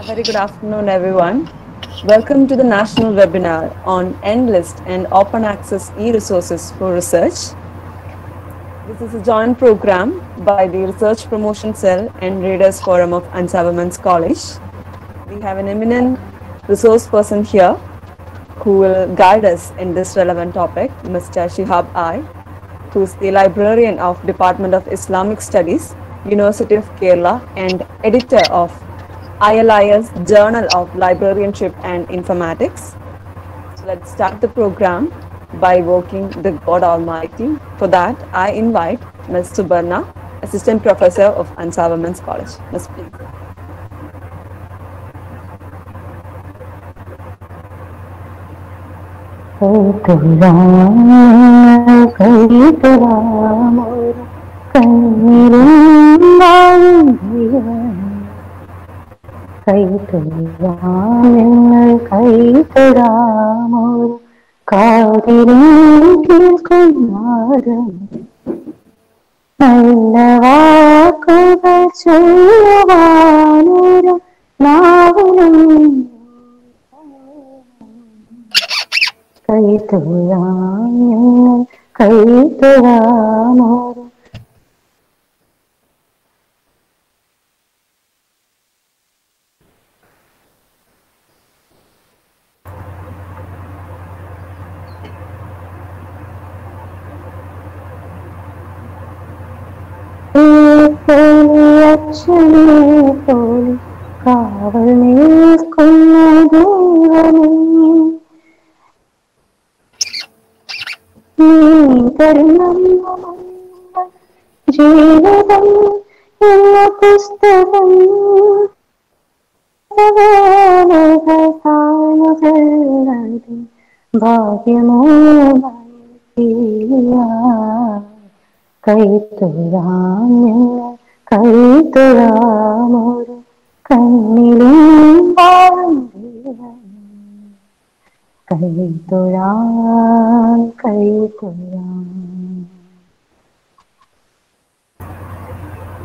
Very good afternoon, everyone. Welcome to the national webinar on Enlist and Open Access e-resources for research. This is a joint program by the Research Promotion Cell and Readers Forum of ANSA Women's College. We have an eminent resource person here who will guide us in this relevant topic, Mr. Shihab I, who is the librarian of Department of Islamic Studies, University of Kerala, and editor of ILIS Journal of Librarianship and Informatics. So let's start the program by invoking the God Almighty. For that, I invite Ms. Subarna, Assistant Professor of ANSA Women's College. Ms. Please.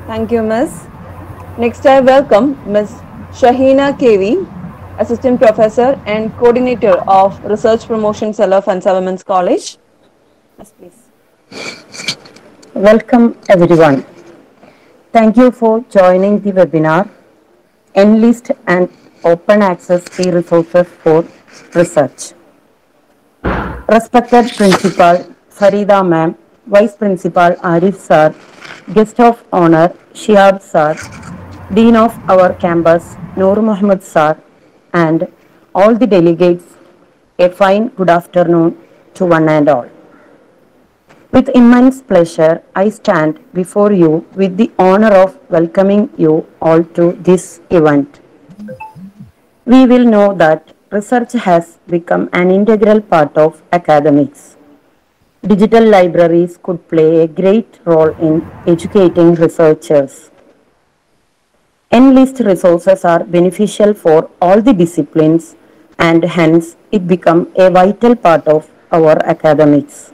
Thank you, Ms. Next, I welcome Ms. Shahina KV, Assistant Professor and Coordinator of Research Promotion Cell of ANSA Women's College. Yes, please. Welcome everyone. Thank you for joining the webinar Enlist and Open Access e-resources for research. Respected Principal Farida Ma'am, Vice Principal Arif Sir, Guest of Honor Shihab Sir, Dean of our campus Noor Muhammad Sir, and all the delegates, a fine good afternoon to one and all. With immense pleasure, I stand before you with the honor of welcoming you all to this event. We will know that research has become an integral part of academics. Digital libraries could play a great role in educating researchers. Enlist resources are beneficial for all the disciplines and hence it becomes a vital part of our academics.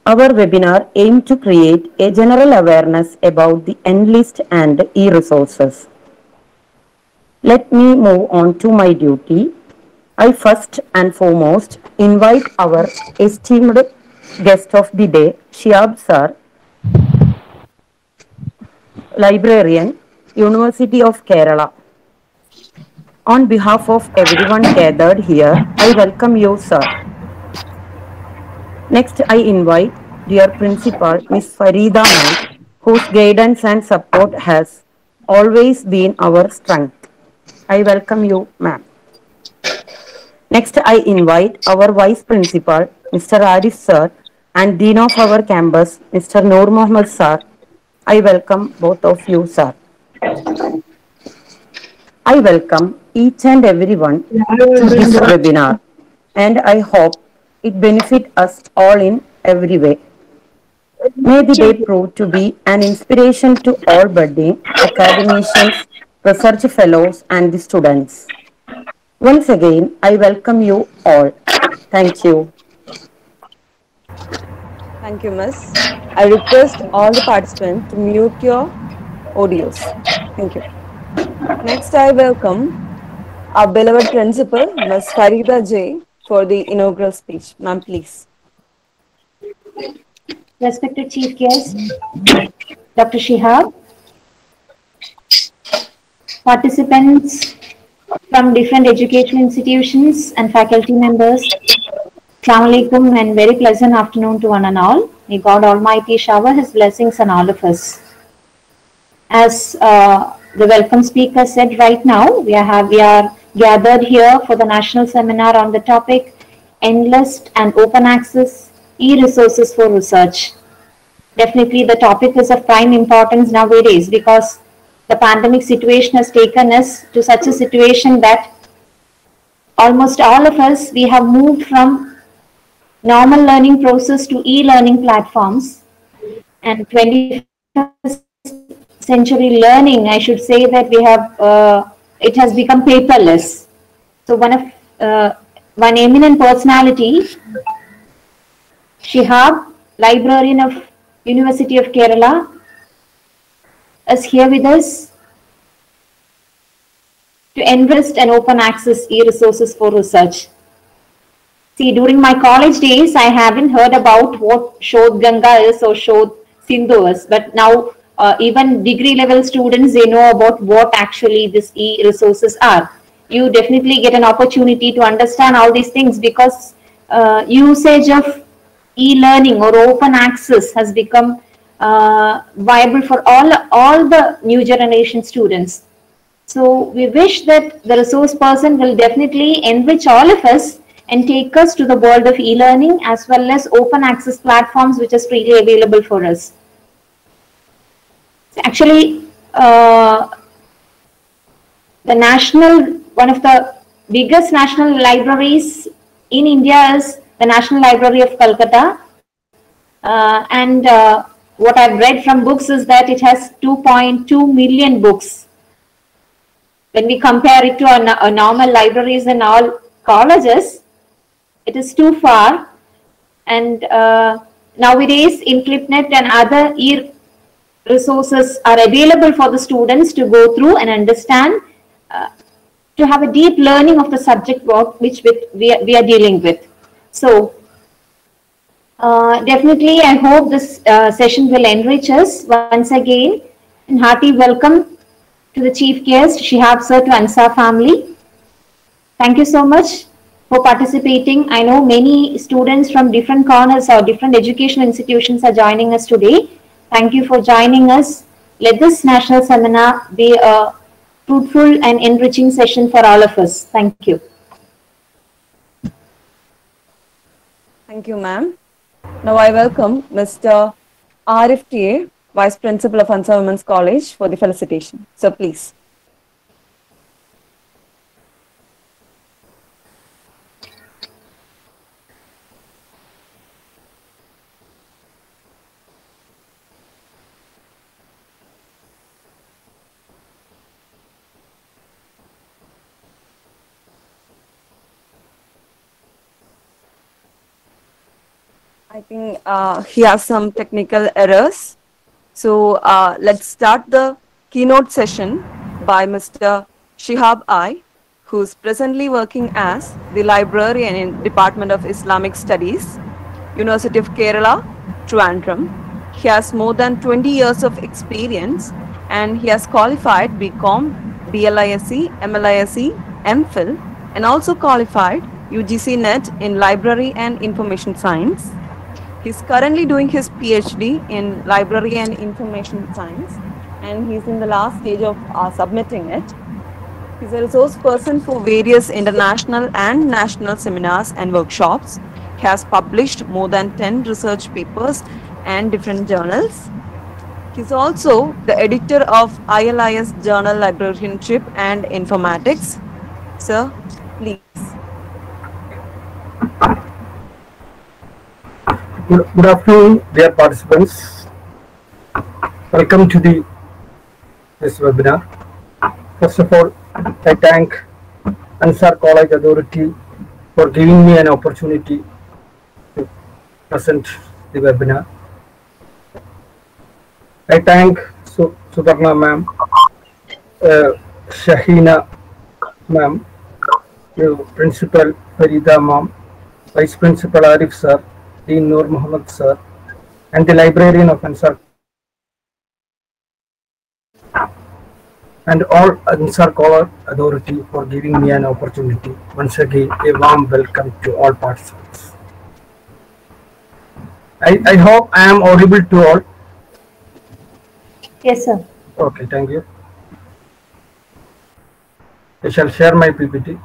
Our webinar aims to create a general awareness about the Enlist and e-resources. Let me move on to my duty. I first and foremost invite our esteemed guest of the day, Shihab Sir, Librarian, University of Kerala. On behalf of everyone gathered here, I welcome you, sir. Next, I invite dear Principal Ms. Farida Ma'am, whose guidance and support has always been our strength. I welcome you, ma'am. Next, I invite our Vice Principal, Mr. Arif Sir, and Dean of our campus, Mr. Noor Muhammad Sir. I welcome both of you, sir. I welcome each and everyone to this webinar, and I hope it benefits us all in every way. May the day prove to be an inspiration to all budding academicians, research fellows, and the students. Once again, I welcome you all. Thank you. Thank you, Ms. I request all the participants to mute your audios. Thank you. Next, I welcome our beloved principal, Ms. Farida J, for the inaugural speech. Ma'am, please. Respected Chief Guest, Dr. Shihab, participants from different education institutions and faculty members, Assalamu alaikum and very pleasant afternoon to one and all. May God Almighty shower His blessings on all of us. As the welcome speaker said right now, we are gathered here for the national seminar on the topic Endless and Open Access E-Resources for Research. Definitely the topic is of prime importance nowadays because the pandemic situation has taken us to such a situation that almost all of us, we have moved from normal learning process to e-learning platforms, and 21st century learning, I should say that we have, it has become paperless. So one eminent personality, Shihab, librarian of University of Kerala, is here with us to invest and open access e-resources for research. See, during my college days, I haven't heard about what Shodh Ganga is or Shodh Sindhu is, but now even degree level students, they know about what actually these e-resources are. You definitely get an opportunity to understand all these things because usage of e-learning or open access has become viable for all the new generation students. So we wish that the resource person will definitely enrich all of us and take us to the world of e-learning as well as open access platforms which is freely available for us. Actually, one of the biggest national libraries in India is the National Library of Calcutta. And what I've read from books is that it has 2.2 million books. When we compare it to a normal libraries in all colleges, it is too far. And nowadays, InClipNet and other e-resources are available for the students to go through and understand, to have a deep learning of the subject which we are dealing with. So, definitely, I hope this session will enrich us once again. And hearty welcome to the chief guest, Shihab sir, to Ansar family. Thank you so much for participating. I know many students from different corners or different education institutions are joining us today. Thank you for joining us. Let this national seminar be a fruitful and enriching session for all of us. Thank you. Thank you, ma'am. Now I welcome Mr. Arif TA, Vice Principal of Ansar Women's College, for the felicitation. So please. I think he has some technical errors. So let's start the keynote session by Mr. Shihab I, who's presently working as the librarian in Department of Islamic Studies, University of Kerala, Trivandrum. He has more than 20 years of experience and he has qualified BCom, BLISE, MLISE, MPhil, and also qualified UGC NET in Library and Information Science. He's currently doing his PhD in Library and Information Science, and he's in the last stage of submitting it. He's a resource person for various international and national seminars and workshops. He has published more than 10 research papers and different journals. He's also the editor of ILIS Journal Librarianship and Informatics. Sir, please. Good afternoon, dear participants. Welcome to this webinar. First of all, I thank Ansar College Authority for giving me an opportunity to present the webinar. I thank Suparna ma'am. Shahina ma'am, to Principal Farida ma'am, Vice Principal Arif sir, Dean Noor Muhammad sir, and the librarian of Ansar and all Ansar Collar Authority for giving me an opportunity. Once again, a warm welcome to all participants. I hope I am audible to all. Yes, sir. Okay, thank you. I shall share my PPT.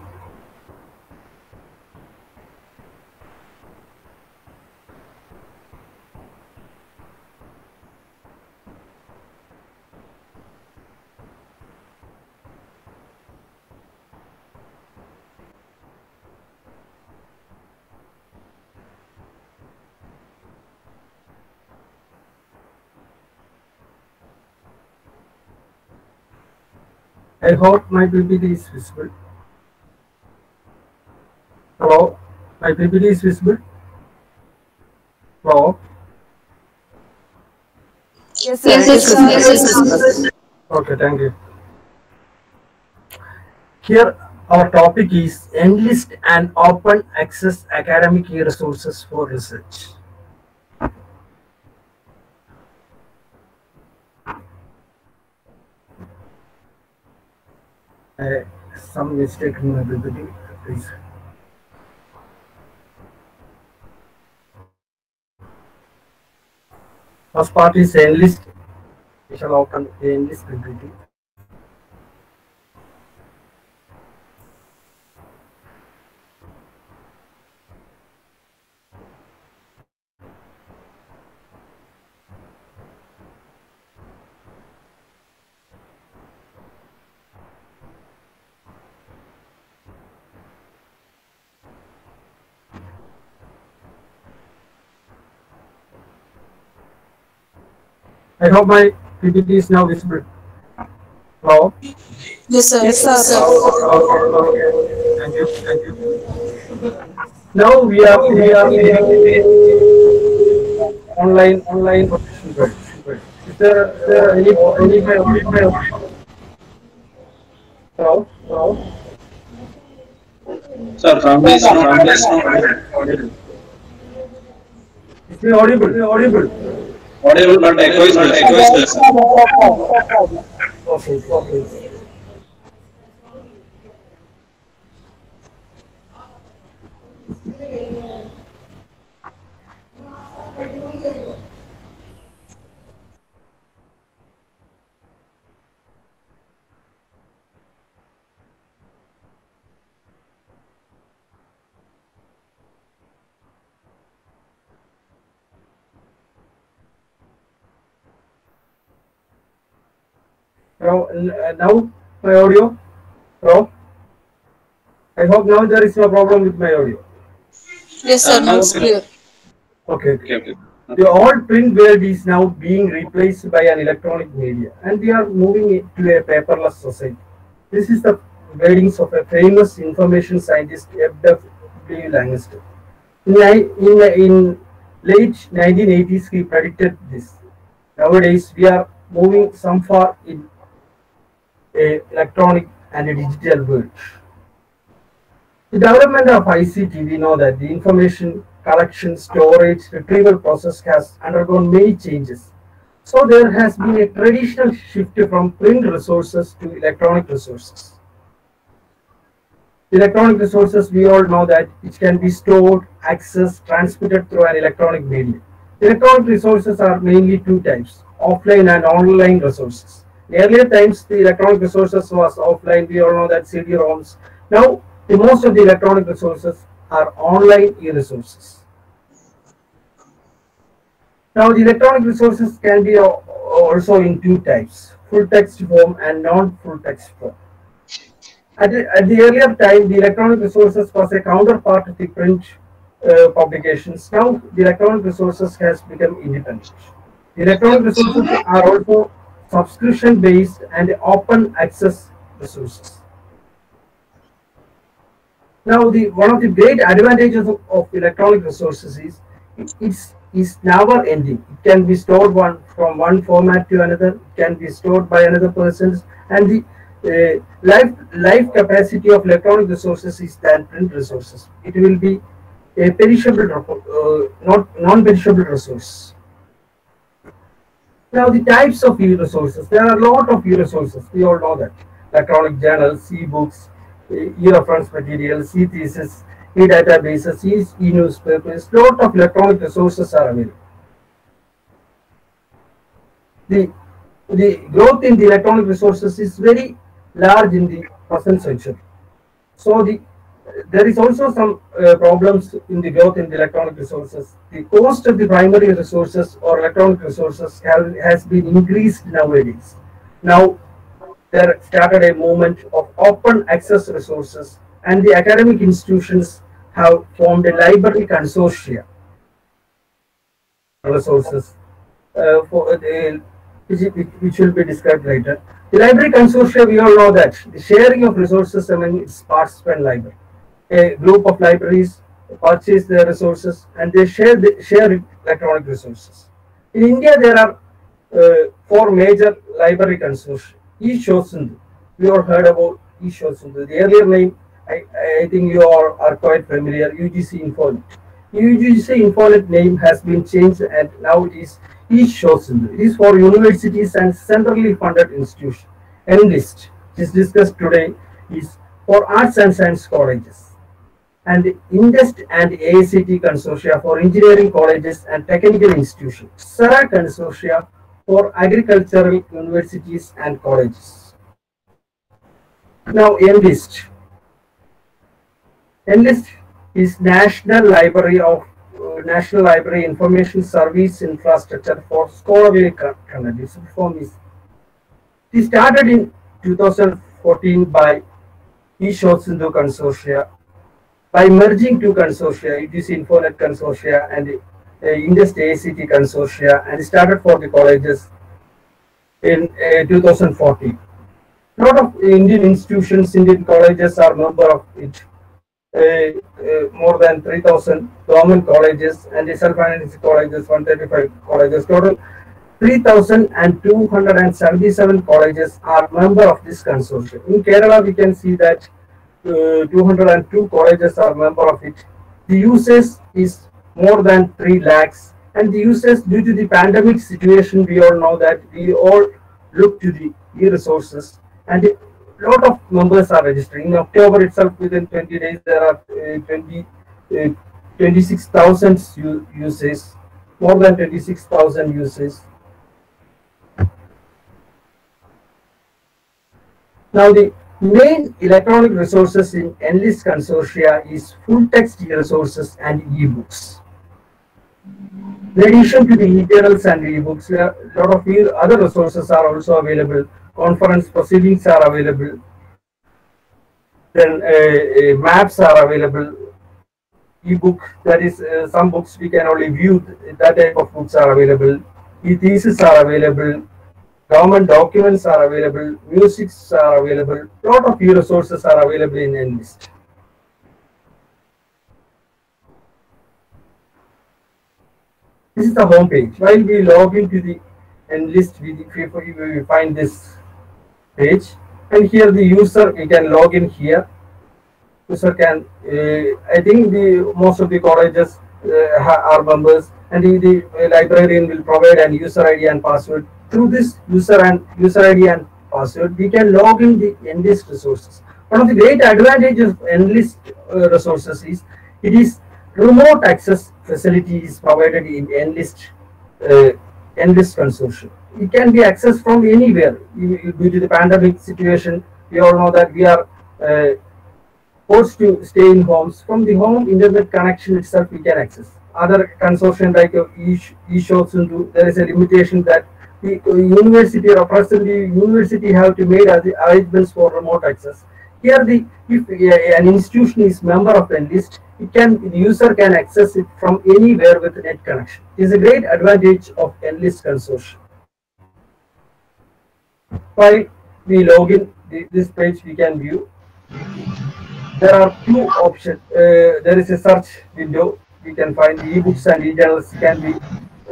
I hope my PPT is visible. Hello, my PPT is visible. Hello. Yes, sir. Yes, Okay, thank you. Here our topic is enlist and open access academic resources for research. Some mistake in my PPT, please. First part is enlist. We shall open the enlist PPT. I hope my PPT is now visible. Hello? Yes, sir. Yes, sir. Okay. Thank you. Thank you. Now we are online. Is there any hello? Hello? Sir, from this Is it audible? audible, but echo is less. Okay. Now my audio. Hello? I hope now there is no problem with my audio. Yes, sir. Now it's clear. Okay. Okay. The old print world is now being replaced by an electronic media, and we are moving to a paperless society. This is the writings of a famous information scientist, F.W. Lancaster. In late 1980s, he predicted this. Nowadays, we are moving some far in a electronic and a digital world. The development of ICT, we know that the information collection, storage, retrieval process has undergone many changes. So there has been a traditional shift from print resources to electronic resources. Electronic resources, we all know that it can be stored, accessed, transmitted through an electronic medium. Electronic resources are mainly two types, offline and online resources. In earlier times, the electronic resources was offline. We all know that CD-ROMs. Now, most of the electronic resources are online e-resources. Now, the electronic resources can be also in two types, full text form and non-full text form. At the earlier time, the electronic resources was a counterpart to the print publications. Now, the electronic resources has become independent. The electronic resources are also subscription-based and open access resources. Now, one of the great advantages of electronic resources is it's never ending. It can be stored from one format to another. It can be stored by another person, and life capacity of electronic resources is than print resources. It will be a perishable, not non-perishable resource. Now the types of e-resources. There are a lot of e-resources. We all know that. Electronic journals, e-books, e-reference materials, e-thesis, e-databases, e-newspapers. Lot of electronic resources are available. The growth in the electronic resources is very large in the present century. So there is also some problems in the growth in the electronic resources. The cost of the primary resources or electronic resources has been increased nowadays. Now there started a movement of open access resources, and the academic institutions have formed a library consortia resources which will be described later. The library consortia, we all know that the sharing of resources among its participant library. A group of libraries purchase their resources and they share electronic resources. In India, there are 4 major library consortia. eShosindhu. We all heard about eShosindhu. The earlier name, I think you all are quite familiar, UGC Infonet. UGC Infonet name has been changed and now it is eShosindhu. It is for universities and centrally funded institutions. ENLIST, which is discussed today, is for arts and science colleges. And INDEST and AICT consortia for engineering colleges and technical institutions. SARA consortia for agricultural universities and colleges. Now ENLIST. ENLIST is National Library Information Service Infrastructure for Scholarly Content. Its form is. It started in 2014 by eShosindhu consortia. By merging 2 consortia, UGC Infonet consortia and INDEST AICT consortia, and started for the colleges in 2014. A lot of Indian institutions, Indian colleges are member of it. More than 3,000 government colleges and the self-financing colleges, 135 colleges. Total 3,277 colleges are member of this consortium. In Kerala, we can see that 202 colleges are member of it. The usage is more than 3 lakhs, and the usage due to the pandemic situation, we all know that we all look to the e-resources, and a lot of members are registering. In October itself, within 20 days, there are 26,000 uses, more than 26,000 uses. Now the main electronic resources in ENLIST consortia is full text e-resources and e-books. In addition to the e-journals and e-books, a lot of other resources are also available. Conference proceedings are available. Then maps are available. E-book, that is some books we can only view, that type of books are available. E-theses are available. Government documents are available, musics are available, a lot of e-resources are available in ENLIST. This is the home page. While we log into the ENLIST, we find this page, and here the user, we can log in here. User can, I think most of the colleges are members, and the librarian will provide an user ID and password. Through this user ID and password, we can log in the ENLIST resources. One of the great advantages of ENLIST resources is it is remote access facility is provided in ENLIST consortium. It can be accessed from anywhere. Due to the pandemic situation, we all know that we are forced to stay in homes. From the home internet connection itself, we can access. Other consortium like eShosindhu, there is a limitation that the university or presently university have to make arrangements for remote access. Here, if an institution is member of ENLIST, the user can access it from anywhere with net connection. It is a great advantage of ENLIST consortium. While we log in this page, we can view. There are 2 options. There is a search window. We can find e-books and e-journals can be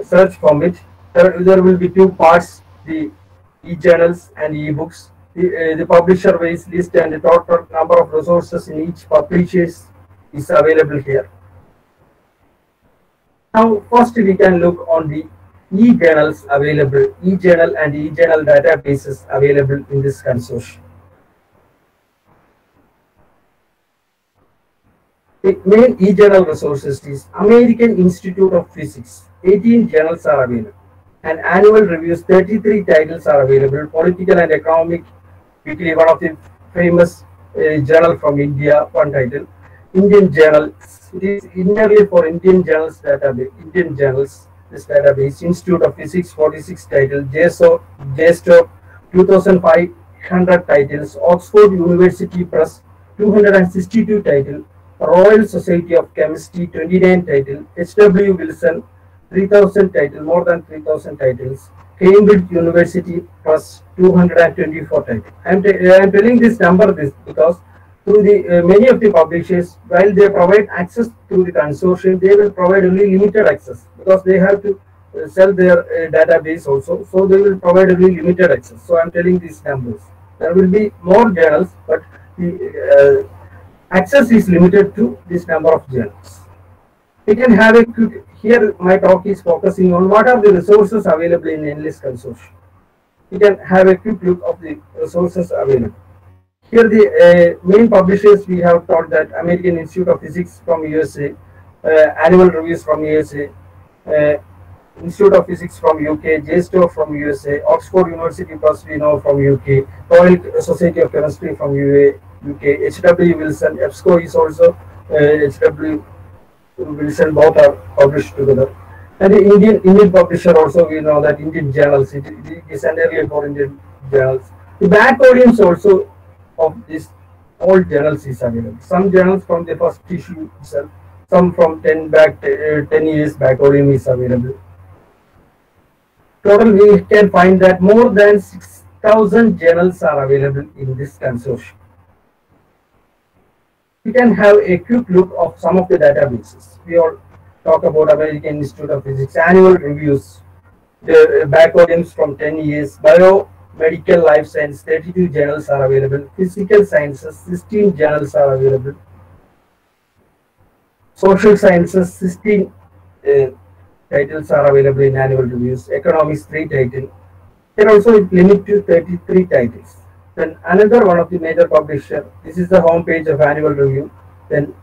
searched from it. There will be 2 parts, the e-journals and e-books. the publisher wise list and the total number of resources in each publishers is available here. Now, first we can look on the e-journals available, e-journal and e-journal databases available in this consortium. The main e-journal resources is American Institute of Physics. 18 journals are available. And annual reviews, 33 titles are available. Political and Economic Weekly, one of the famous journal from India, one title. Indian Journals, it is entirely for Indian Journals database. Indian Journals, this database. Institute of Physics, 46 titles. JSTOR, 2,500 titles. Oxford University Press, 262 titles. Royal Society of Chemistry, 29 titles. H.W. Wilson, 3,000 titles, more than 3,000 titles. Cambridge University Press, 224 titles. I am telling this number because through the many of the publishers, while they provide access to the consortium, they will provide only limited access because they have to sell their database also. So they will provide only limited access. So I am telling these numbers. There will be more journals, but the access is limited to this number of journals. We can have a quick, here my talk is focusing on what are the resources available in ENLIST consortium. We can have a quick look of the resources available. Here the main publishers we have taught that American Institute of Physics from USA, annual reviews from USA, Institute of Physics from UK, JSTOR from USA, Oxford University Press we know from UK, Royal Society of Chemistry from UK, H.W. Wilson, EBSCO is also H.W. Wilson, both are published together. And the Indian publisher also we know that Indian Journals, it is entirely for Indian journals. The back volumes also of this all journals is available. Some journals from the first issue itself, some from 10 years back volume is available. Total we can find that more than 6,000 journals are available in this consortium. We can have a quick look of some of the databases. We all talk about American Institute of Physics annual reviews, the back volumes from 10 years, Biomedical Life Science, 32 journals are available, Physical Sciences, 16 journals are available, Social Sciences, 16 titles are available in annual reviews, Economics, 3 titles. Here also it limit to 33 titles. Then another one of the major publisher, this is the home page of annual review, then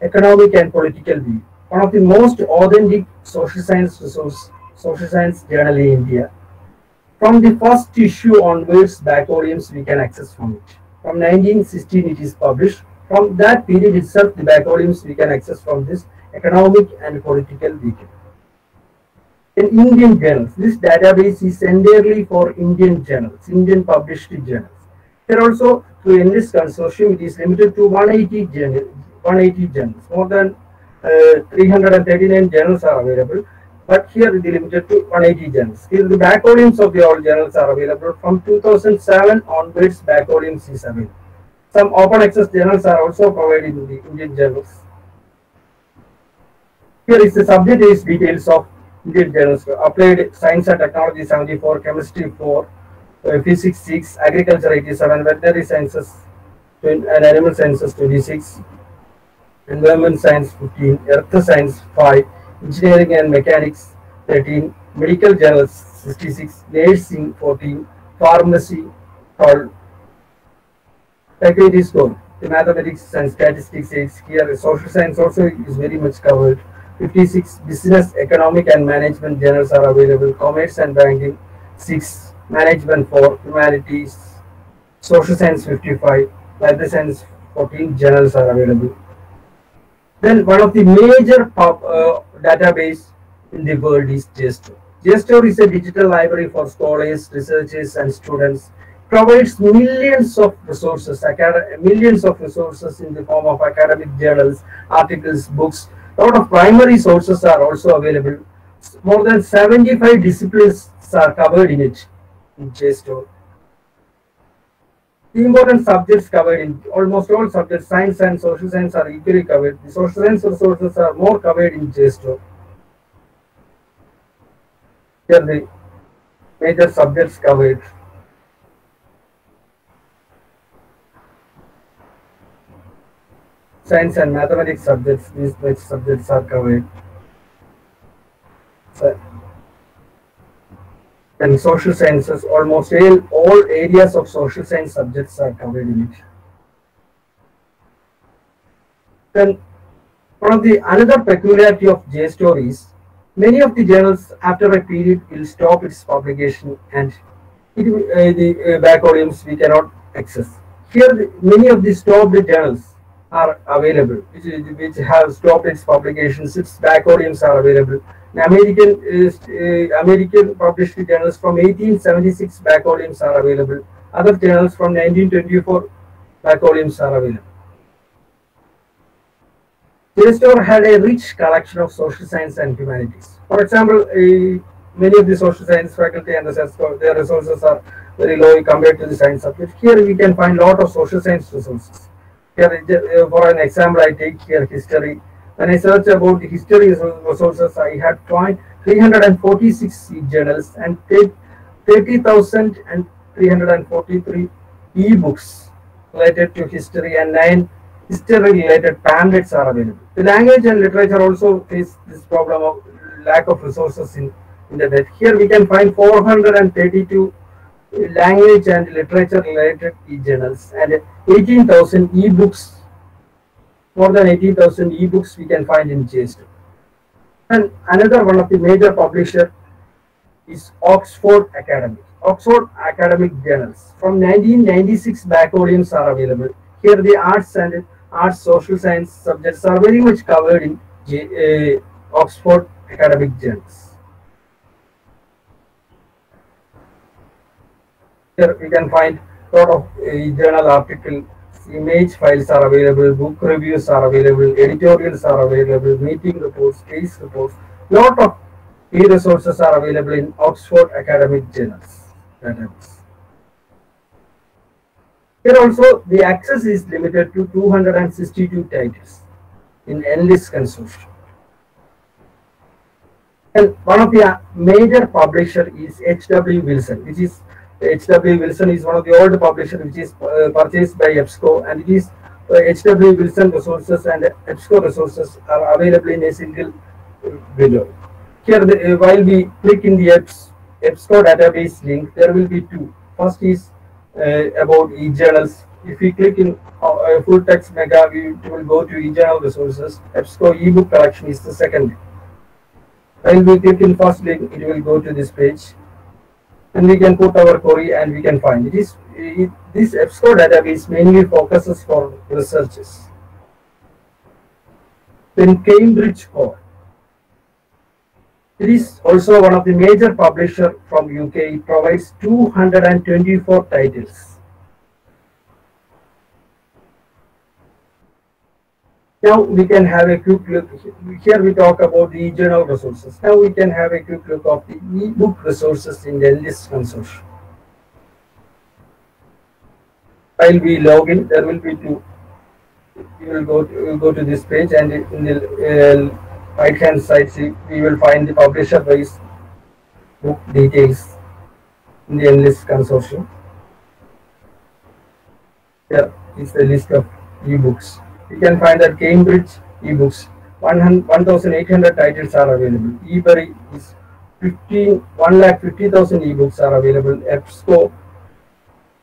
Economic and Political View, one of the most authentic social science resource, social science journal in India. From the first issue onwards, back volumes we can access from it. From 1916 it is published. From that period itself, the back volumes we can access from this Economic and Political Weekly. In Indian journals, this database is entirely for Indian journals, Indian published journals. Here also, through ENLIST consortium, it is limited to 180 journals. More than 339 journals are available, but here it is limited to 180 journals. Here the back volumes of the all journals are available. From 2007 onwards, back volumes is available. Some open access journals are also provided in the Indian journals. Here is the subject is details of Indian journals. Applied Science and Technology 74, Chemistry 4, Physics 6, Agriculture 87, Veterinary Sciences and Animal Sciences 26, Environment Science 15, Earth Science 5, Engineering and Mechanics 13, Medical Journals 66, Nursing 14, Pharmacy 12. Faculty is good. The Mathematics and Statistics is here. Social Science also is very much covered. 56 Business, Economic and Management journals are available. Commerce and Banking 6. Management 4, Humanities, Social Science 55, Life Science 14 journals are available. Then one of the major database in the world is JSTOR. JSTOR is a digital library for scholars, researchers and students. Provides millions of resources in the form of academic journals, articles, books. A lot of primary sources are also available. More than 75 disciplines are covered in it. In JSTOR. The important subjects covered in almost all subjects, science and social science are equally covered. The social science resources are more covered in JSTOR. Here the major subjects covered. science and mathematics subjects, these much subjects are covered. So, and social sciences, almost all areas of social science subjects are covered in it. Then one of the another peculiarity of JSTOR is many of the journals after a period will stop its publication and the back volumes we cannot access. Here many of the stopped journals are available, which have stopped its publications. Its back volumes are available. American published journals from 1876 back volumes are available. Other journals from 1924 back volumes are available. JSTOR had a rich collection of social science and humanities. For example, many of the social science faculty and their resources are very low compared to the science subject. Here we can find a lot of social science resources. Here, for an example, I take here history. When I search about the history resources, I had found 346 journals and 30,343 e-books related to history and 9 history-related pamphlets are available. The language and literature also face this problem of lack of resources in internet. Here we can find 432 language and literature-related e-journals and 18,000 e-books. More than 18,000 e-books we can find in JSTOR. And another one of the major publisher is Oxford Academic. Oxford Academic Journals. From 1996 back volumes are available. Here the arts and social science subjects are very much covered in Oxford Academic Journals. Here we can find a lot of journal articles, image files are available, book reviews are available, editorials are available, meeting reports, case reports. Lot of e-resources are available in Oxford Academic Journals. Here also the access is limited to 262 titles in ENLIST consortium. And one of the major publisher is H.W. Wilson, which is H.W. Wilson is one of the old publishers which is purchased by EBSCO, and it is H.W. Wilson resources and EBSCO resources are available in a single window. Here, while we click in the EBSCO database link, there will be two. First is about e-journals. If we click in full text mega, it will go to e-journal resources. EBSCO ebook collection is the second. While we click in first link, it will go to this page. And we can put our query and we can find it. This EBSCO database mainly focuses for researchers. Then Cambridge Core. It is also one of the major publishers from UK. It provides 224 titles. Now we can have a quick look. Here we talk about the e-journal resources. Now we can have a quick look of the e-book resources in the ENLIST consortium. While we log in, there will be two. You will go to this page, and in the right hand side, we will find the publisher wise book details in the ENLIST consortium. Here is the list of e-books. You can find that Cambridge ebooks 1,800 titles are available. eBury is 1,50,000 ebooks are available. EBSCO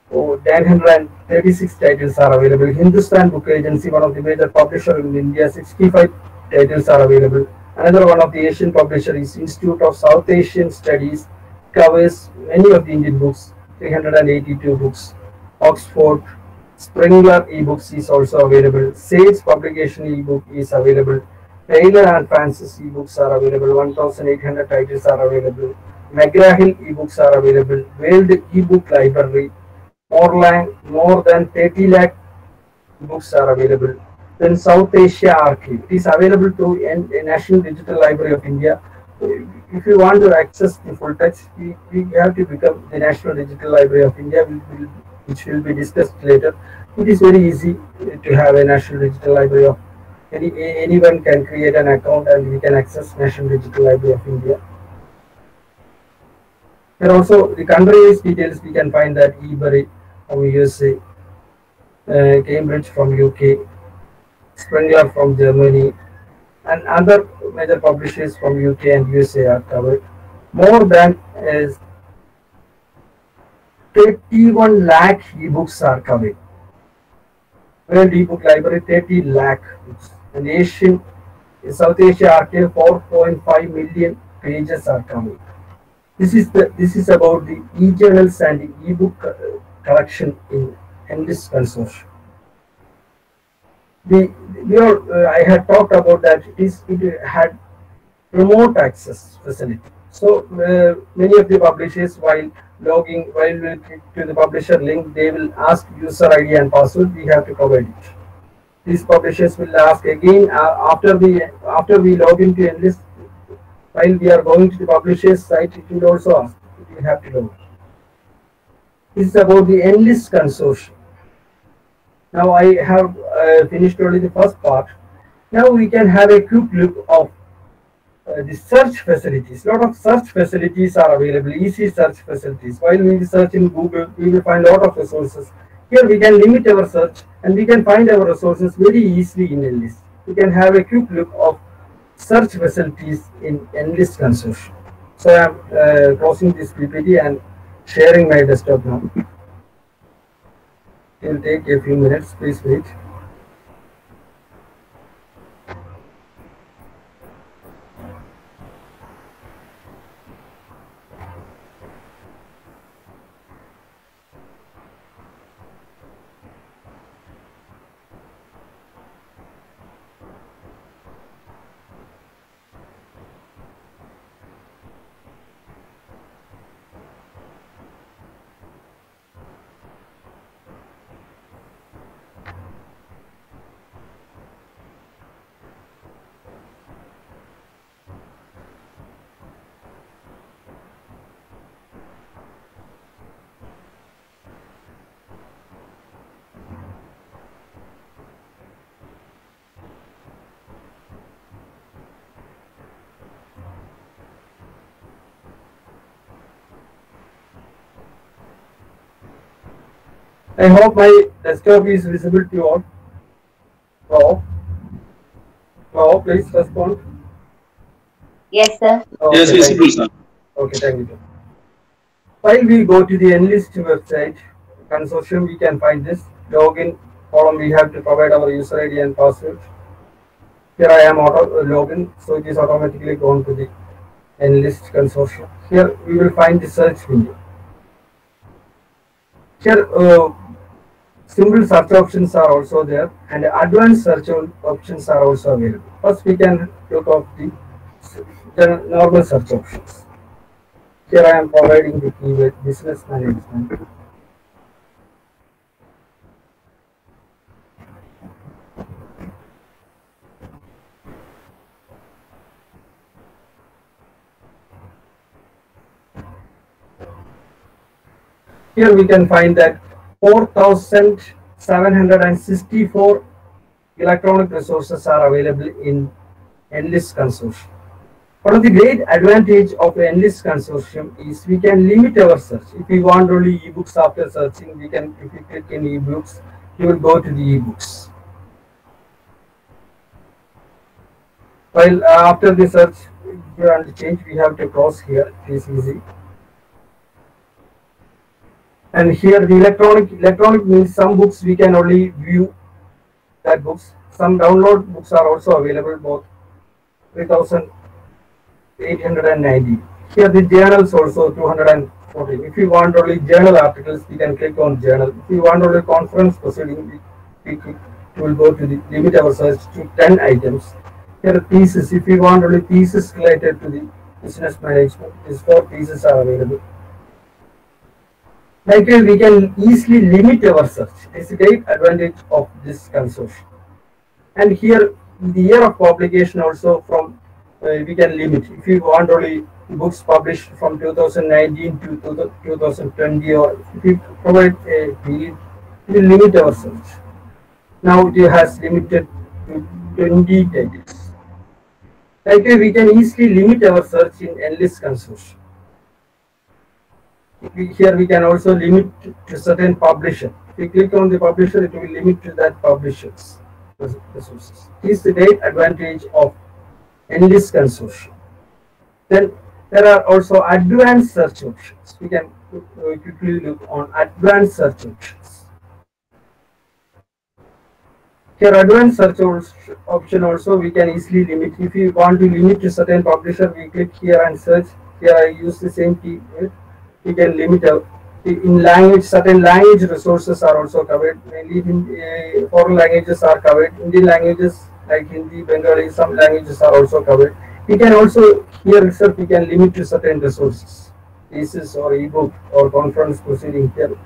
936 titles are available. Hindustan Book Agency, one of the major publishers in India, 65 titles are available. Another one of the Asian publishers is Institute of South Asian Studies, covers many of the Indian books, 382 books. Oxford Springler ebooks is also available. Sage publication ebook is available. Taylor and Francis ebooks are available. 1,800 titles are available. McGraw-Hill ebooks are available. World ebook library. More than 30 lakh books are available. Then South Asia Archive. It is available to a National Digital Library of India. If you want to access the full text, we have to become the National Digital Library of India, which will be discussed later. It is very easy to have a National Digital Library of anyone can create an account and we can access National Digital Library of India. And also the country-wise details we can find that eBury from USA, Cambridge from UK, Spengler from Germany, and other major publishers from UK and USA are covered. More than 31 lakh ebooks are covered. World ebook library 30 lakh books. And South Asia archive 4.5 million pages are covered. This is about the e-journals and the ebook collection in this consortium. I had talked about that it had remote access facility. So many of the publishers, while we click to the publisher link, they will ask user ID and password. We have to provide it. These publishers will ask again after we log into Enlist. While we are going to the publisher's site, it will also ask. We have to log. This is about the Enlist consortium. Now I have finished only the first part. Now we can have a quick look of the search facilities. A lot of search facilities are available, easy search facilities. While we search in Google, we will find a lot of resources. Here we can limit our search and we can find our resources very easily in Enlist. We can have a quick look of search facilities in Enlist consortium. So I am closing this PPT and sharing my desktop now. It will take a few minutes, please wait. I hope my desktop is visible to you all. Hello, please respond. Yes, sir. Okay, Yes, visible, sir. Okay, thank you. While we go to the Enlist website consortium, we can find this login column. We have to provide our user ID and password. Here I am auto login, so it is automatically gone to the Enlist consortium. Here we will find the search window. Here simple search options are also there, and advanced search options are also available. First, we can look at the normal search options. Here I am providing the keyword business management. Here we can find that 4,764 electronic resources are available in Enlist consortium. One of the great advantage of Enlist consortium is we can limit our search. If we want only ebooks after searching, we can, if we click in ebooks, you will go to the ebooks. While after the search, if you want to change, we have to close here. It is easy. And here the electronic means some books we can only view that books. Some download books are also available, both 3,890. Here the journals also 214. If you want only journal articles, we can click on journal. If you want only conference proceeding, we will go to the limit our search to 10 items. Here thesis, if you want only thesis related to the business management, these 4 theses are available. Likewise, we can easily limit our search. It's a great advantage of this consortium. And here, the year of publication also from we can limit. If you want only books published from 2019 to 2020, or if you provide a period, we will limit our search. Now it has limited to 20 titles. Likewise, we can easily limit our search in Enlist consortium. Here we can also limit to certain publisher. If we click on the publisher, it will limit to that publishers. resources. This is the great advantage of EnLIST consortium. Then there are also advanced search options. We can quickly look on advanced search options. Here, advanced search option also we can easily limit. If you want to limit to certain publisher, we click here and search. Here I use the same keyword. We can limit in language. Certain language resources are also covered. Mainly foreign languages are covered. Indian languages like Hindi, Bengali, some languages are also covered. We can also here itself we can limit to certain resources, thesis or ebook or conference proceeding here.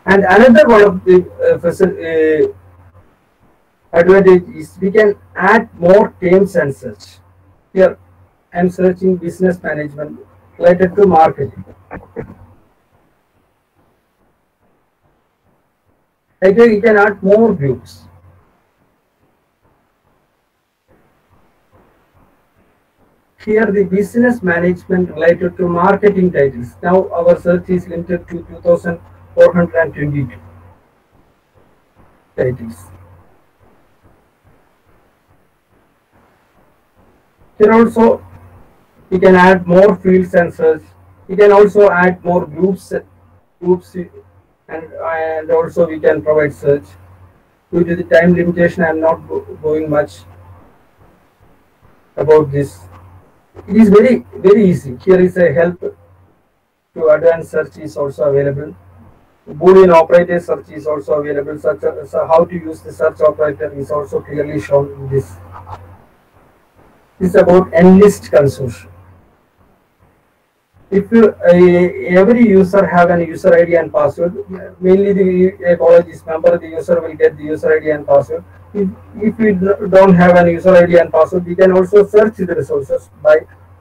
And another one of the advantage is we can add more terms and search. Here I am searching business management related to marketing. Again, you can add more groups. Here the business management related to marketing titles. Now our search is limited to 2422 titles. Here also we can add more fields and search. We can also add more groups and also we can provide search. Due to the time limitation, I am not going much about this. It is very easy. Here is a help to advanced search is also available. Boolean operator search is also available. So how to use the search operator is also clearly shown in this. This is about EnLIST consortium. If every user have an user ID and password, mainly the apologies member, the user will get the user ID and password. If we don't have an user ID and password, we can also search the resources.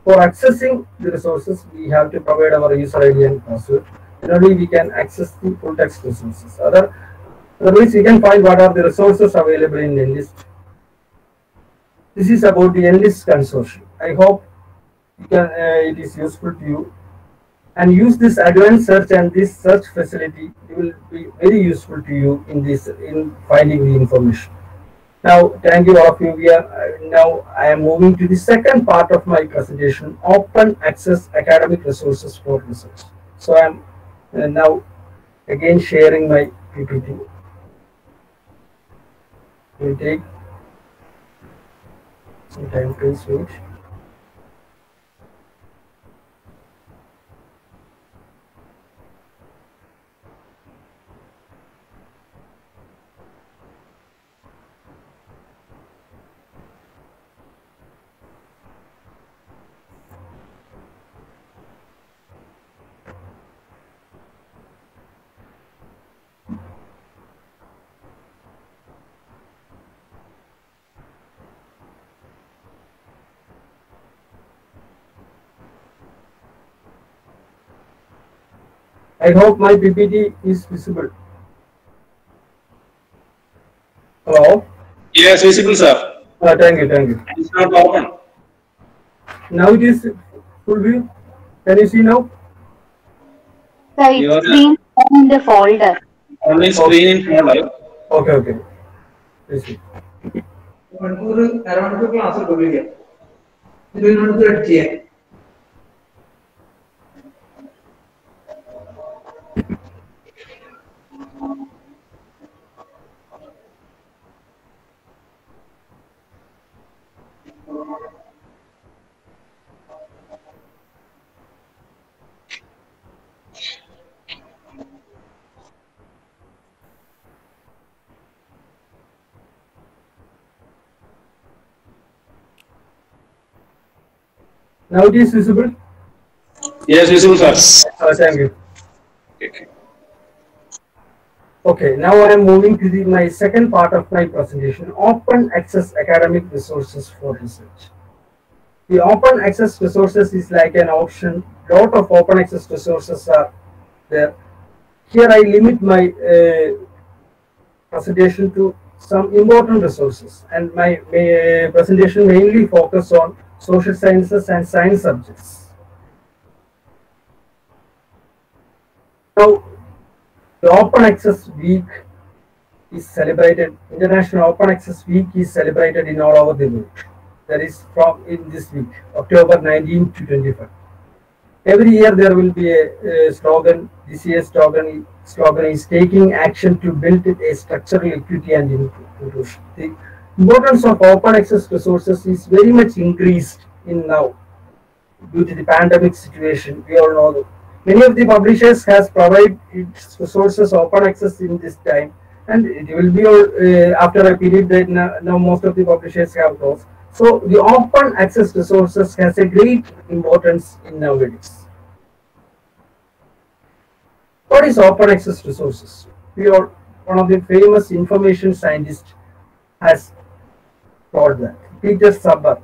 For accessing the resources, we have to provide our user ID and password. And only we can access the full text resources. Otherwise, we can find what are the resources available in EnLIST. This is about the EnLIST consortium. I hope it is useful to you. And use this advanced search and this search facility. It will be very useful to you in finding the information. Now, thank you all of you. Now I am moving to the second part of my presentation, open access academic resources for research. So I am now again sharing my PPT. We'll take some time, please wait. I hope my PPT is visible. Hello? Yes, visible, sir. Thank you. It's not open. Now it is full view. Can you see now? So it's screen in the folder. Only screen in folder. Okay. Please see. അരമണിക്കൂർ class എടുക്കാം ഇതിനോട് edit ചെയ്യാൻ. Now it is visible? Yes, visible, sir. Thank you. Okay, now I am moving to my second part of my presentation, open access academic resources for research. The open access resources is like an option. Lot of open access resources are there. Here I limit my presentation to some important resources, and my presentation mainly focus on social sciences and science subjects. Now, the Open Access Week is celebrated, International Open Access Week is celebrated in all over the world. That is from in this week, October 19 to 25. Every year there will be a slogan. This year's slogan is taking action to build a structural equity and inclusion. The importance of open access resources is very much increased in now due to the pandemic situation. We all know that many of the publishers has provided its resources open access in this time, and it will be after a period that now most of the publishers have those. So the open access resources has a great importance in nowadays. What is open access resources? We are one of the famous information scientists has taught that. Peter Saber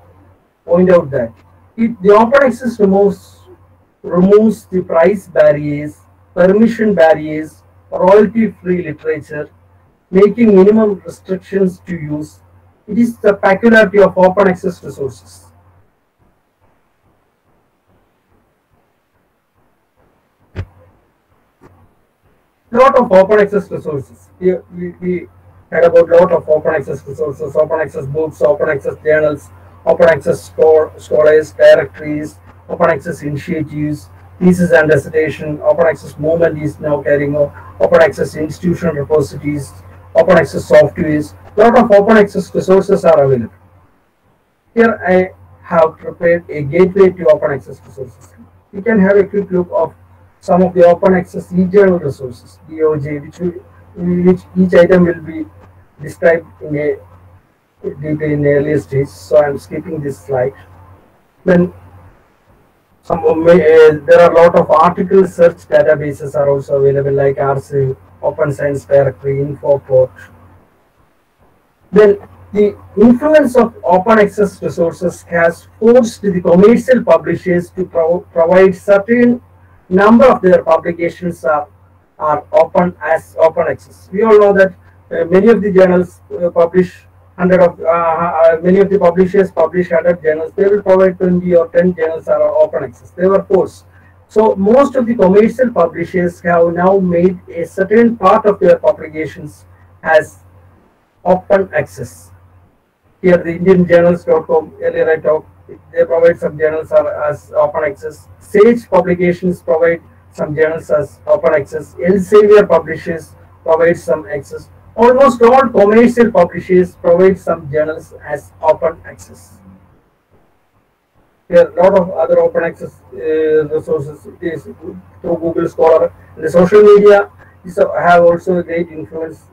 pointed out that the open access removes the price barriers, permission barriers, royalty-free literature, making minimum restrictions to use. It is the peculiarity of open access resources. Lot of open access resources. We heard about lot of open access resources, open access books, open access journals, open access scholars, directories, open access initiatives, thesis and dissertation, open access movement is now carrying on, open access institutional repositories, open access softwares. Lot of open access resources are available. Here I have prepared a gateway to open access resources. We can have a quick look of some of the open access e-journal resources, DOJ, which each item will be described in a detail in the earlier stage. So I am skipping this slide. Then there are a lot of article search databases are also available, like Archive, Open Science Directory, Infoport. Then the influence of open access resources has forced the commercial publishers to provide certain number of their publications are open access. We all know that many of the journals publish many of the publishers publish 100 journals. They will provide 20 or 10 journals are open access. They were forced. So most of the commercial publishers have now made a certain part of their publications as open access. Here the IndianJournals.com, earlier I talked, they provide some journals as open access. Sage Publications provide some journals as open access. Elsevier Publishers provide some access. Almost all commercial publishers provide some journals as open access. There are a lot of other open access resources. It is through Google Scholar. And the social media have also a great influence.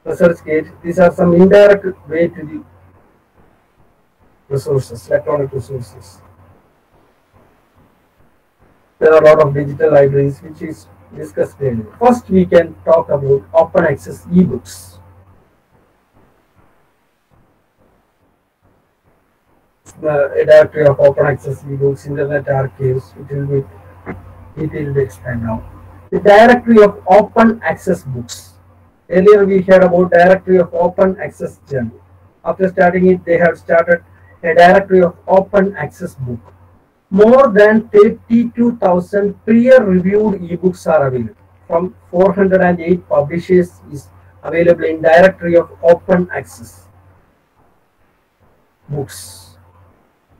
ResearchGate. These are some indirect way to the resources, electronic resources. There are a lot of digital libraries which is discussed earlier. First, we can talk about open access ebooks. A directory of open access ebooks, internet archives, it will be detailed explained now. The directory of open access books. Earlier we heard about directory of open access journal. After starting it, they have started a directory of open access book. More than 32,000 peer-reviewed ebooks are available. From 408 publishers is available in directory of open access books.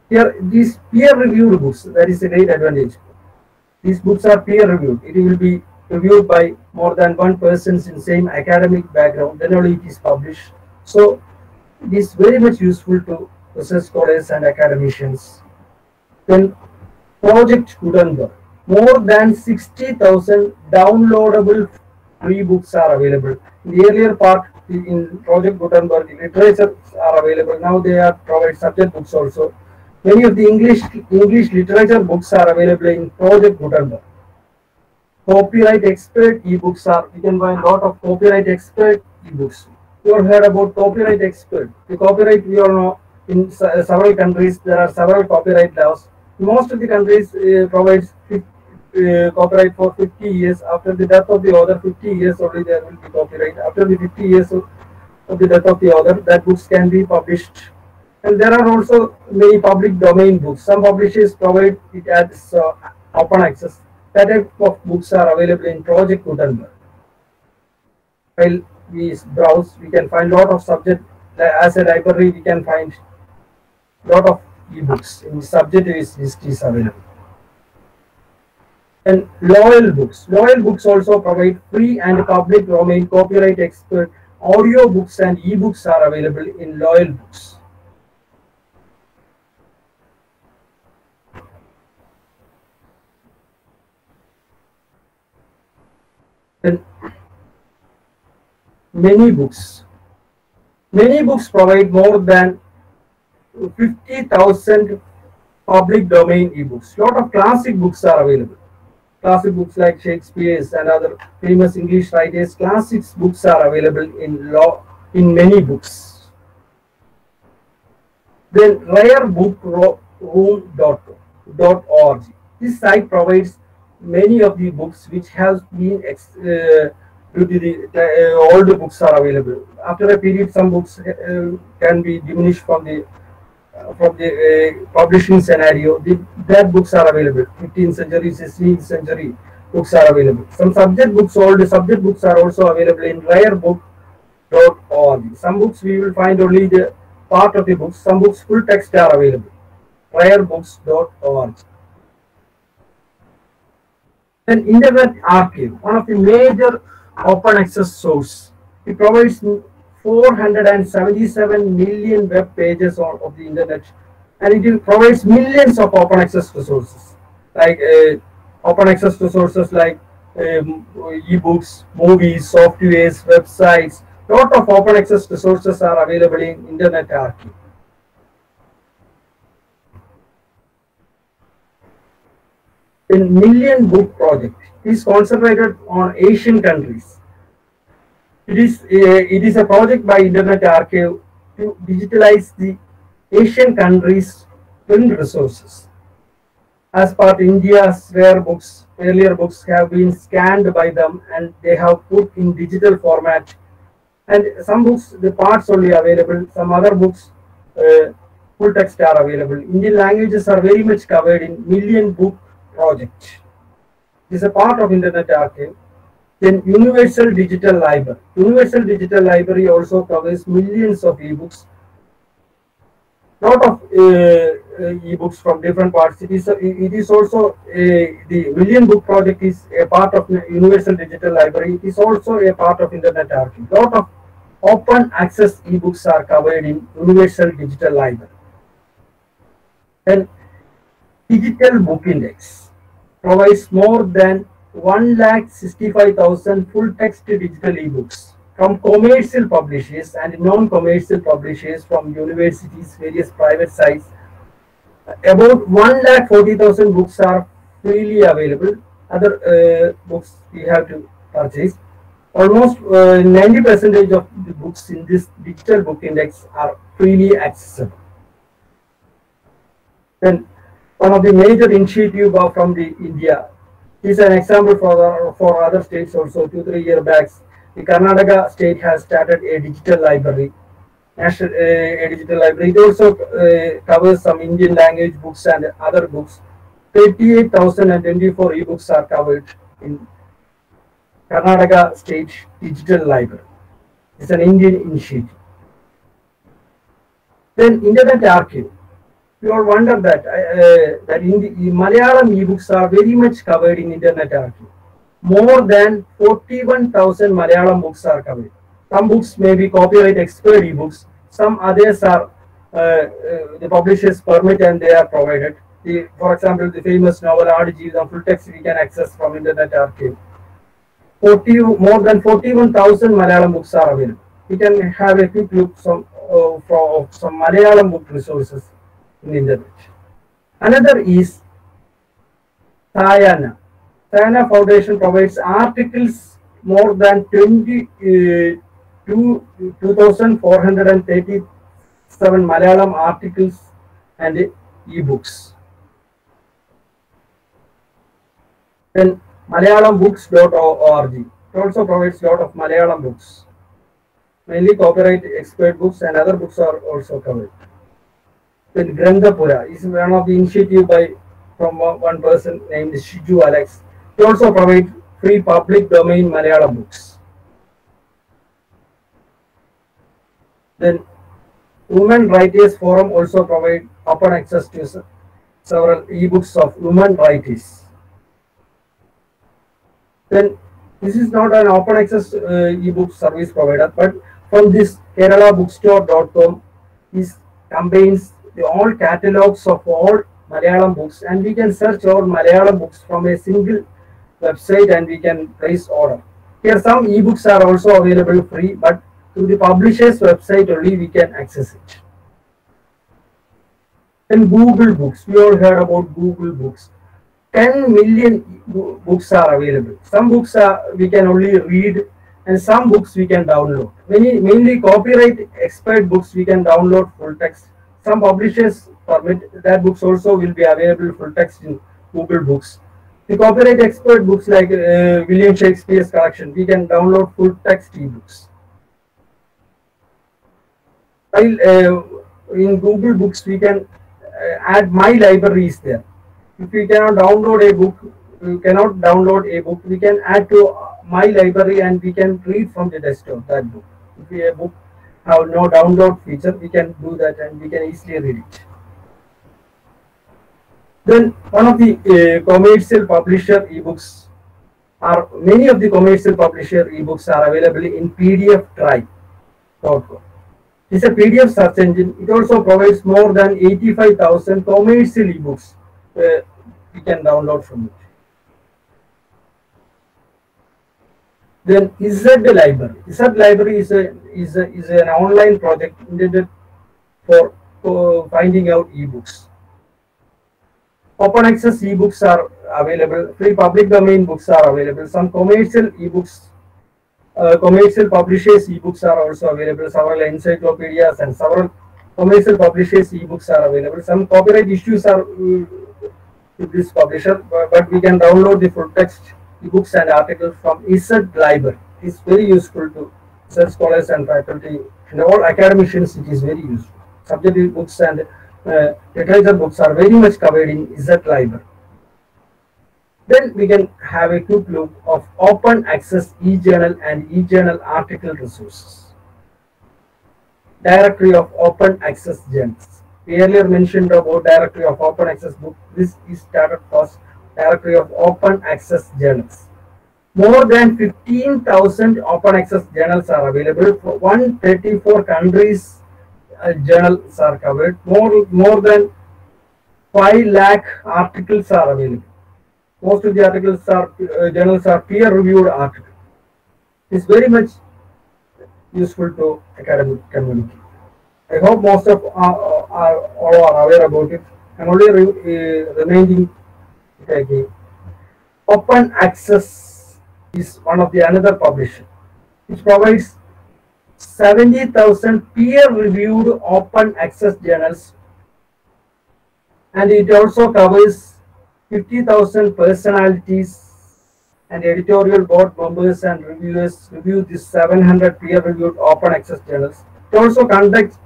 Here, these peer-reviewed books, that is a great advantage. These books are peer-reviewed. It will be reviewed by more than one person in same academic background. Then only it is published. So it is very much useful to research scholars and academicians. Then Project Gutenberg. More than 60,000 downloadable free books are available. In the earlier part, in Project Gutenberg, literature are available. Now they are provide subject books also. Many of the English literature books are available in Project Gutenberg. Copyright expert ebooks are, you can find a lot of copyright expert ebooks. You all heard about copyright expert. The copyright, we all know, in several countries there are several copyright laws. Most of the countries provides copyright for 50 years. After the death of the author, 50 years only there will be copyright. After the 50 years of the death of the author, that books can be published. And there are also many public domain books. Some publishers provide it as open access. That type of books are available in Project Gutenberg. While we browse, we can find lot of subject. As a library, we can find lot of ebooks. In the subject list is available. And Loyal Books. Loyal Books also provide free and public domain copyright expert audio books and ebooks are available in Loyal Books. And Many Books. Many Books provide more than 50,000 public domain ebooks. Lot of classic books are available. Classic books like Shakespeare's and other famous English writers, classics books are available in Many Books. Then rarebooks.org. This site provides many of the books which have been due to the older books are available. After a period, some books can be diminished from the publishing scenario. That books are available. 15th century, 16th century books are available. Some subject books, old subject books are also available in rarebook.org. Some books we will find only the part of the books. Some books full text are available. Rarebooks.org. Then Internet Archive, one of the major open access source. It provides 477 million web pages of the internet, and it provides millions of open access resources like open access resources like ebooks, movies, softwares, websites. Lot of open access resources are available in Internet Archive. In Million Book Project is concentrated on Asian countries. It is a project by Internet Archive to digitalize the Asian countries' print resources. As part India's rare books, earlier books have been scanned by them and they have put in digital format. And some books, the parts only available. Some other books, full text are available. Indian languages are very much covered in Million Book Project. It is a part of Internet Archive. Then Universal Digital Library. Universal Digital Library also covers millions of ebooks. Lot of ebooks from different parts. It is also the Million Book Project is a part of Universal Digital Library. It is also a part of Internet Archive. Lot of open access ebooks are covered in Universal Digital Library. And Digital Book Index provides more than 165,000 full text digital ebooks from commercial publishers and non-commercial publishers from universities, various private sites. About 140,000 books are freely available. Other books we have to purchase. Almost 90% of the books in this digital book index are freely accessible. Then one of the major initiatives from the India is an example for other states also. 2-3 years back, the Karnataka state has started a digital library. A digital library. It also covers some Indian language books and other books. 38,024 ebooks are covered in Karnataka State Digital Library. It's an Indian initiative. Then Internet Archive. You all wonder that in the Malayalam ebooks are very much covered in Internet Archive. More than 41,000 Malayalam books are covered. Some books may be copyright expert ebooks. Some others are the publishers permit and they are provided. For example, the famous novel Aadu Jeevitham full text we can access from Internet Archive. More than 41,000 Malayalam books are available. We can have a quick look from some Malayalam book resources in the internet. Another is Sayana. Sayana Foundation provides articles more than 2,437 Malayalam articles and ebooks. Then MalayalamBooks.org. It also provides a lot of Malayalam books. Mainly copyright expert books and other books are also covered. Then Grandapura is one of the initiative from one person named Shiju Alex. It also provides free public domain Malayalam books. Then Women Writers Forum also provide open access to several ebooks of women writers. Then this is not an open access ebook service provider, but from this keralabookstore.com is contains all catalogs of all Malayalam books, and we can search all Malayalam books from a single website and we can place order. Here some ebooks are also available free, but through the publisher's website only we can access it. Then Google Books, we all heard about Google Books. 10 million books are available. Some books we can only read, and some books we can download. Mainly copyright expert books we can download full text. Some publishers permit that books also will be available full text in Google Books. The copyright expert books like William Shakespeare's collection, we can download full text ebooks. While in Google Books we can add My Libraries there. If we cannot download a book, we can add to My Library and we can read from the desktop that book. If we a book have no download feature, we can do that and we can easily read it. Then one of the commercial publisher ebooks are, many of the commercial publisher ebooks are available in pdftribe.com. It's a PDF search engine. It also provides more than 85,000 commercial ebooks we can download from it. Then Izzad Library. Izzad Library is an online project intended for finding out ebooks. Open access ebooks are available. Free public domain books are available. Some commercial ebooks, commercial publishers ebooks are also available. Several encyclopedias and several commercial publishers ebooks are available. Some copyright issues are with this publisher, but we can download the full text ebooks and articles from Izzad Library. It is very useful to research scholars and faculty and all academicians. It is very useful. Subject books and literature books are very much covered in Izzad Library. Then we can have a quick look of open access e-journal and e-journal article resources. Directory of open access journals. We earlier mentioned about directory of open access book. This is started first. Directory of open access journals. More than 15,000 open access journals are available. For 134 countries, journals are covered. More than 5 lakh articles are available. Most of the articles are journals are peer-reviewed articles. It's very much useful to academic community. I hope most of all are aware about it. I'm only reminding it again. Open Access is one of the another publisher, which provides 70,000 peer-reviewed open access journals, and it also covers 50,000 personalities and editorial board members and reviewers review these 700 peer-reviewed open access journals. It also conducts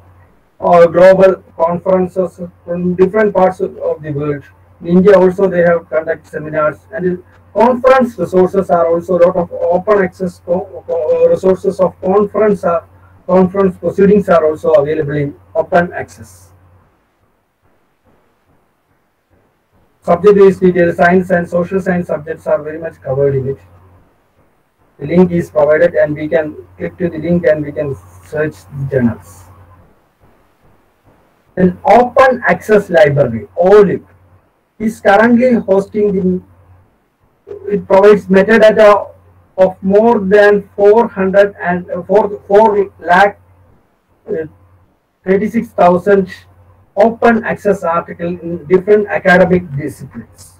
global conferences from different parts of the world. In India also they have conducted seminars, and conference resources are also a lot of open access resources of conference proceedings are also available in open access. Subject-based details, science and social science subjects are very much covered in it. The link is provided and we can click to the link and we can search the journals. An open access library, OLIP, is currently hosting it provides metadata of more than 4 lakh 36,000 open access articles in different academic disciplines.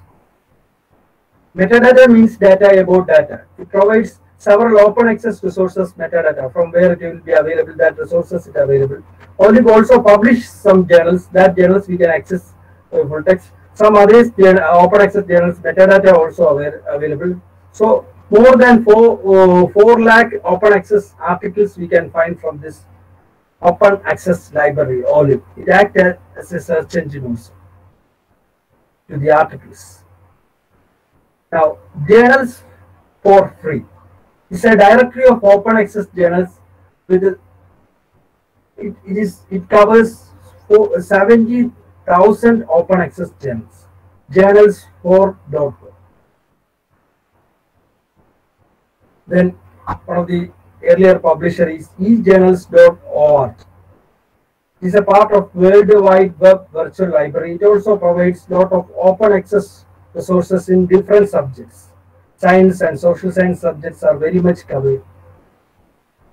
Metadata means data about data. It provides several open access resources metadata from where it will be available, that resources it available. OLIP also publish some journals, that journals we can access full text. Some others open access journals metadata also available. So more than 4 lakh open access articles we can find from this open access library, OLIP. It acts as a search engine also to the articles. Now, journals for free. It's a directory of open access journals with it covers 70,000 open access journals. Journals for .org. Then one of the earlier publisher is eJournals.org. It is a part of World Wide Web Virtual Library. It also provides a lot of open access resources in different subjects. Science and social science subjects are very much covered.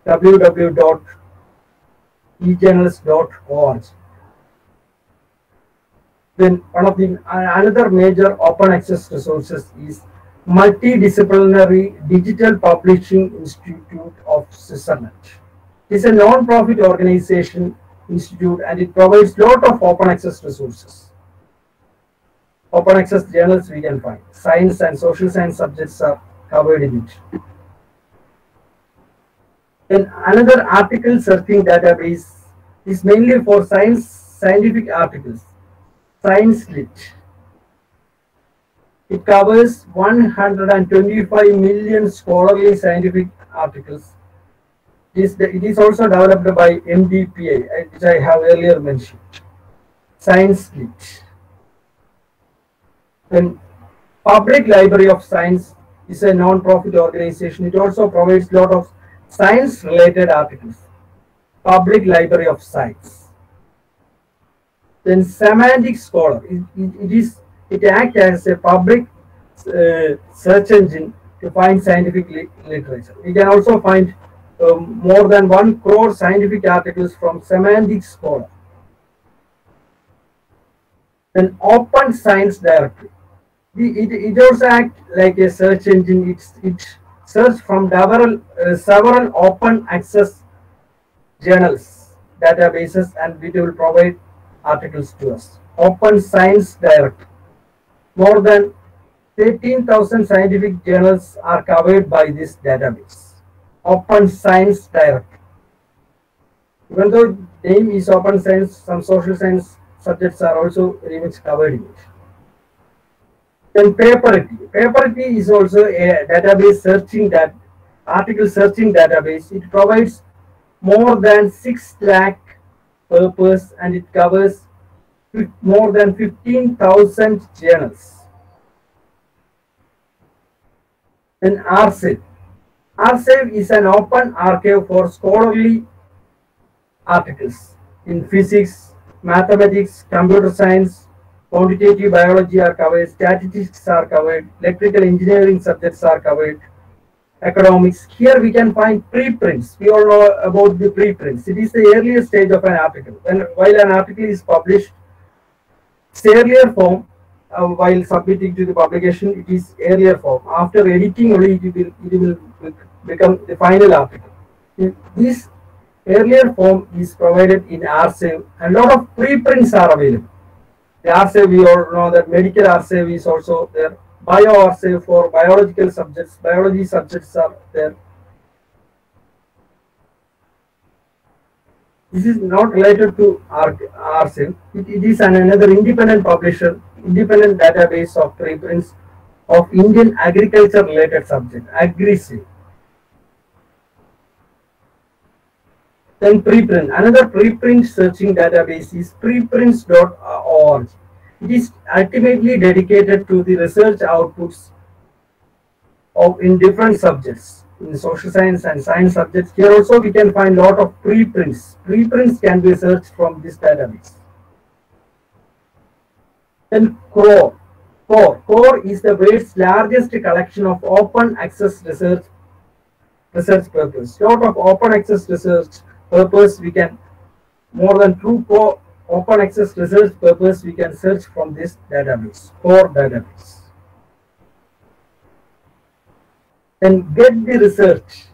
www.ejournals.org. Then one of the another major open access resources is Multidisciplinary Digital Publishing Institute of Switzerland. It is a non-profit organization institute and it provides a lot of open access resources. Open access journals we can find. Science and social science subjects are covered in it. Then another article searching database is mainly for scientific articles. ScienceLit. It covers 125 million scholarly scientific articles. It is also developed by MDPI, which I have earlier mentioned. ScienceLit. Then Public Library of Science is a non-profit organization. It also provides a lot of science-related articles. Public Library of Science. Then Semantic Scholar. It acts as a public search engine to find scientific literature. We can also find more than 1 crore scientific articles from Semantic Scholar. Then Open Science Directory. It also acts like a search engine. It searches from several open access journals, databases, and it will provide articles to us. Open Science Directory. More than 13,000 scientific journals are covered by this database. Open Science Directory. Even though the name is Open Science, some social science subjects are also very much covered in it. Then Paperity. Paperity is also a database article searching database. It provides more than 6 lakh papers and it covers more than 15,000 journals. Then RSAVE. RSAVE is an open archive for scholarly articles in physics, mathematics, computer science, quantitative biology are covered, statistics are covered, electrical engineering subjects are covered, economics. Here we can find preprints. We all know about the preprints. It is the earliest stage of an article. While an article is published, its earlier form, while submitting to the publication, it is earlier form. After editing only, it will become the final article. This earlier form is provided in RSAVE and a lot of preprints are available. The RSAVE, we all know that medical RSAVE is also there. Bio RSAVE for biological subjects, biology subjects are there. This is not related to RSAVE. It is another independent publisher, independent database of preprints of Indian agriculture related subject, AgriSav. Then preprint. Another preprint searching database is preprints.org. It is ultimately dedicated to the research outputs in different subjects, in social science and science subjects. Here also we can find a lot of preprints. Preprints can be searched from this database. Then Core. Core is the world's largest collection of open access research papers. Lot of open access research papers we can, more than 2 core open access research papers we can search from this database, Core database. Then Get the Research.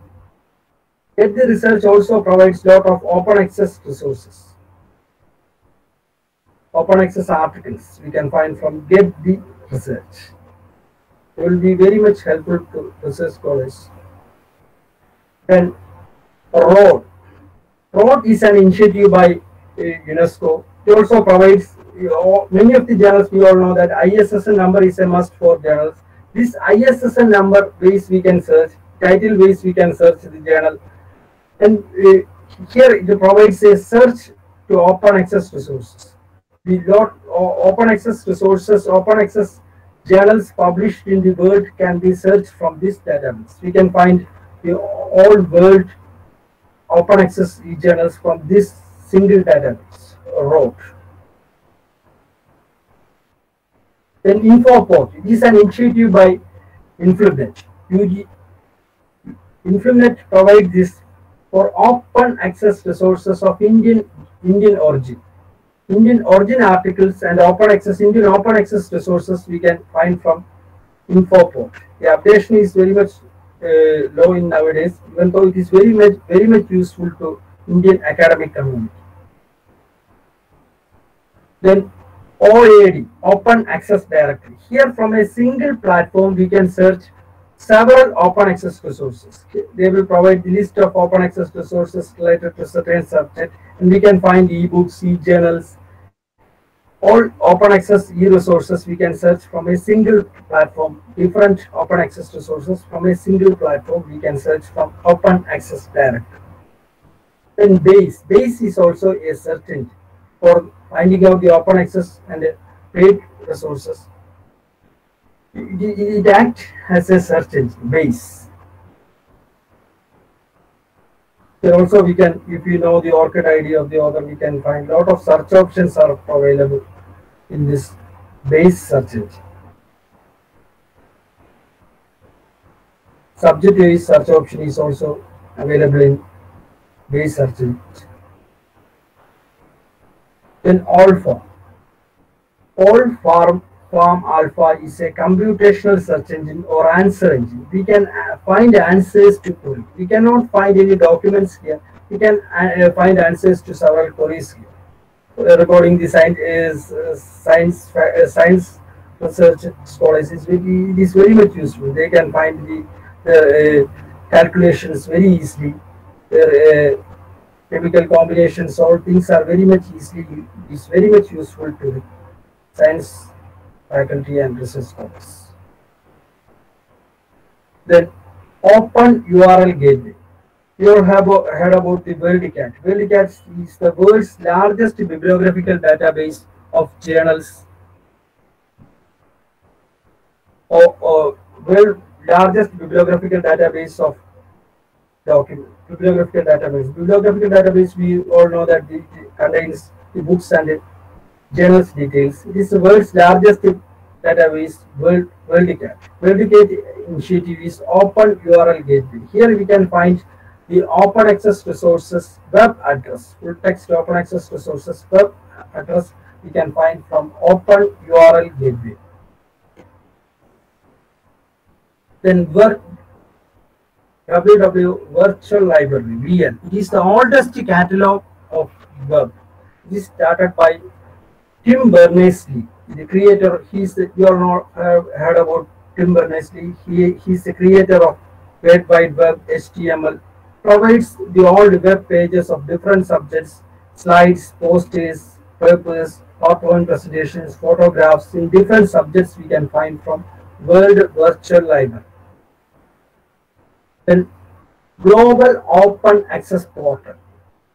Get the Research also provides lot of open access resources. Open access articles we can find from Get the Research. It will be very much helpful to research scholars. Then ROAD. ROAD is an initiative by UNESCO. It also provides many of the journals. We all know that ISSN number is a must for journals. This ISSN number base we can search, title base we can search the journal. And here it provides a search to open access resources. The open access resources, open access journals published in the world can be searched from this database. We can find the all world open access journals from this single database route. Then InfoPort, it is an initiative by InfluNet. InfluNet provides this for open access resources of Indian origin. Indian origin articles and Indian open access resources we can find from InfoPort. The updation is very much low in nowadays, even though it is very much useful to Indian academic community. Then OAD, Open Access Directory. Here from a single platform we can search several open access resources. They will provide the list of open access resources related to certain subject, and we can find e-books, e-journals, all open access e-resources we can search from a single platform. Different open access resources from a single platform we can search from Open Access Directory. Then base is also a search engine for finding out the open access and paid resources. It acts as a search engine, base. Then also we can, if you know the ORCID ID of the author, we can find a lot of search options are available in this base search engine. Subject-wise search option is also available in base search engine. Then ALPHA. Farm Alpha is a computational search engine or answer engine. We can find answers to queries. We cannot find any documents here. We can find answers to several queries here. Regarding the science research scholars, it is very much useful. They can find the calculations very easily. Their chemical combinations, all things are very much useful to the science faculty and research scholars. Then Open URL Gateway. You have heard about the WorldCat. WorldCat is the world's largest bibliographical database of journals, or world largest bibliographical database of documents. Bibliographical database, we all know that it contains the books and the journals details. It is the world's largest database, WorldCat. WorldCat initiative is Open URL Gateway. Here we can find the open access resources web address, full text open access resources web address we can find from Open URL Gateway. Then WW Virtual Library, VL. It is the oldest catalog of web. It is started by Tim Berners-Lee, the creator. You all know, heard about Tim Berners-Lee. He is the creator of World Wide Web, HTML. Provides the old web pages of different subjects, slides, posters, papers, PowerPoint presentations, photographs in different subjects we can find from World Virtual Library. Then Global Open Access Portal.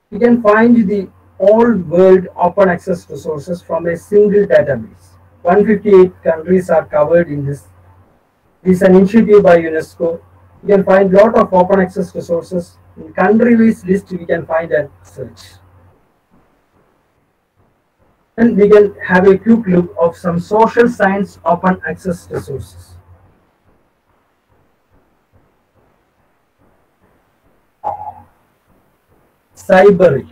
You can find the all world open access resources from a single database. 158 countries are covered in this. This is an initiative by UNESCO. You can find a lot of open access resources. In country-wise list, we can find and search. And we can have a quick look of some social science open access resources. Cybery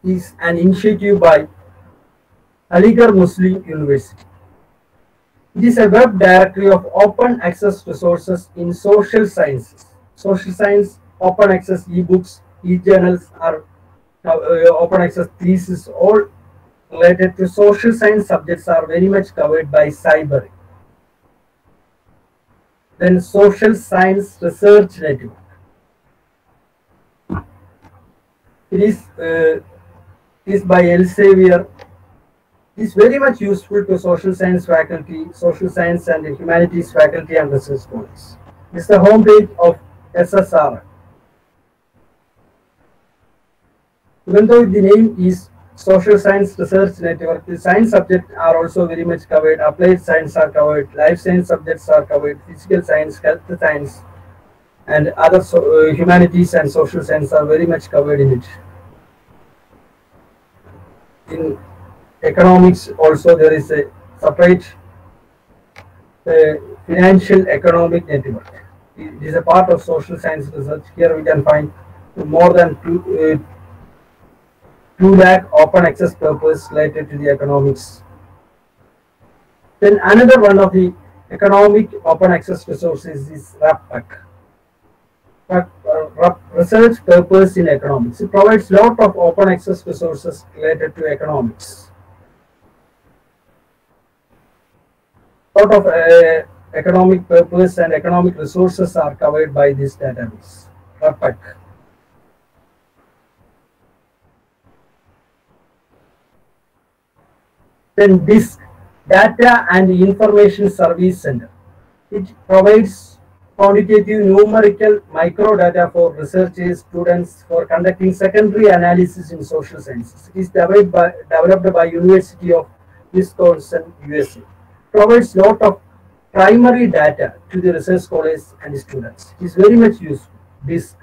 is an initiative by Aligarh Muslim University. It is a web directory of open access resources in social sciences. Social science, open access e-books, e-journals are open access thesis, all related to social science subjects are very much covered by Cybery. Then Social Science Research Network. It is by Elsevier. It is very much useful to social science faculty, social science and humanities faculty and research scholars. This is the homepage of SSR. Even though the name is Social Science Research Network, the science subjects are also very much covered. Applied science are covered, life science subjects are covered, physical science, health science, and other humanities and social science are very much covered in it. In economics also there is a separate financial economic network. It is a part of social science research. Here we can find more than 2 lakh open access papers related to the economics. Then another one of the economic open access resources is RAPAC. Research papers in economics. It provides lot of open access resources related to economics. Lot of economic papers and economic resources are covered by this database, RAPAC. Then DISC, Data and Information Service Center. It provides quantitative numerical microdata for researchers, students for conducting secondary analysis in social sciences. It is developed by University of Wisconsin, USA. Provides lot of primary data to the research scholars and students. It is very much useful. DISC.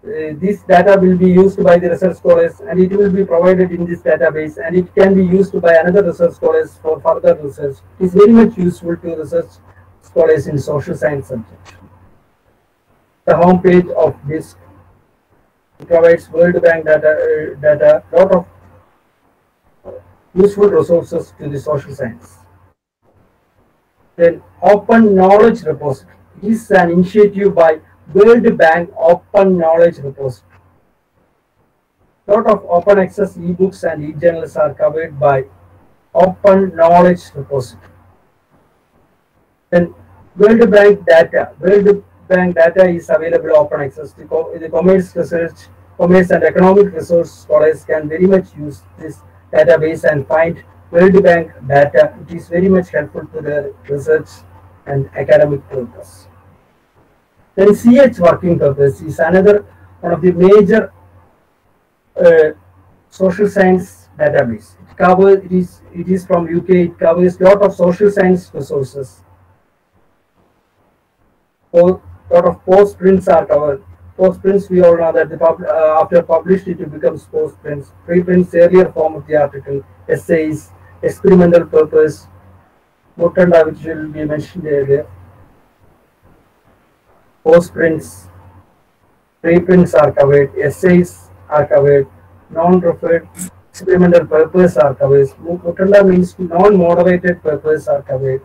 This data will be used by the research scholars and it will be provided in this database and it can be used by another research scholars for further research. It is very much useful to research scholars in social science subject. The home page of this provides World Bank data, lot of useful resources to the social science. Then Open Knowledge Repository. It is an initiative by World Bank Open Knowledge Repository. Lot of open access ebooks and e-journals are covered by Open Knowledge Repository. Then World Bank data. World Bank data is available open access. The commerce research, commerce and economic resource scholars can very much use this database and find World Bank data. It is very much helpful to the research and academic purpose. Then CH working papers is another one of the major social science database. It is from UK. It covers lot of social science resources. Lot of postprints are covered. Postprints, we all know that after published it becomes postprints. Preprints, earlier form of the article, essays, experimental papers, Mutanda, which will be mentioned earlier. Postprints, preprints are covered, essays are covered, non-referred experimental papers are covered. Mutanda means non-moderated papers are covered.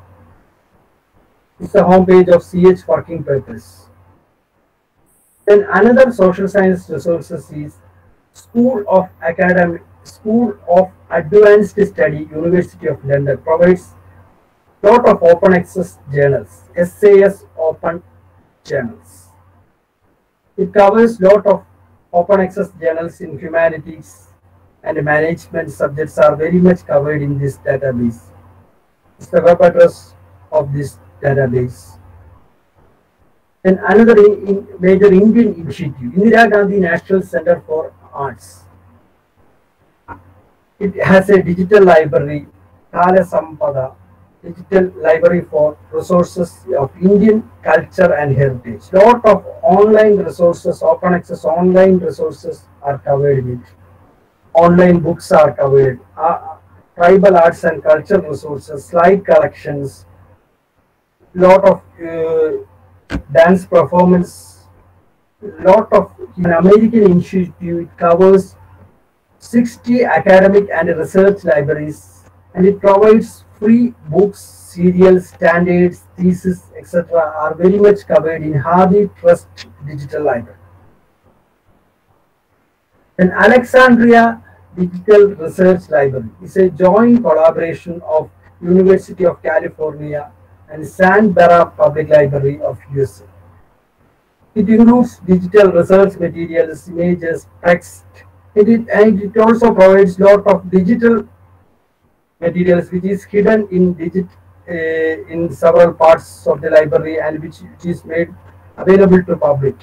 It's the home page of CH working papers. Then another social science resources is School of Advanced Study, University of London provides lot of open access journals, SAS open journals. It covers lot of open access journals in humanities and management subjects are very much covered in this database. It's the web address of this database. And another major Indian initiative, Indira Gandhi National Center for Arts. It has a digital library, Kala Sampada, digital library for resources of Indian culture and heritage. Lot of online resources, open access online resources are covered in it. Online books are covered, tribal arts and cultural resources, slide collections, lot of dance performance, lot of an American initiative. It covers 60 academic and research libraries and it provides free books, serials, standards, theses, etc. are very much covered in Hardy Trust Digital Library. Then Alexandria Digital Research Library is a joint collaboration of University of California and Santa Public Library of USA. It includes digital research materials, images, text. It also provides lot of digital materials which is hidden in several parts of the library and which is made available to public.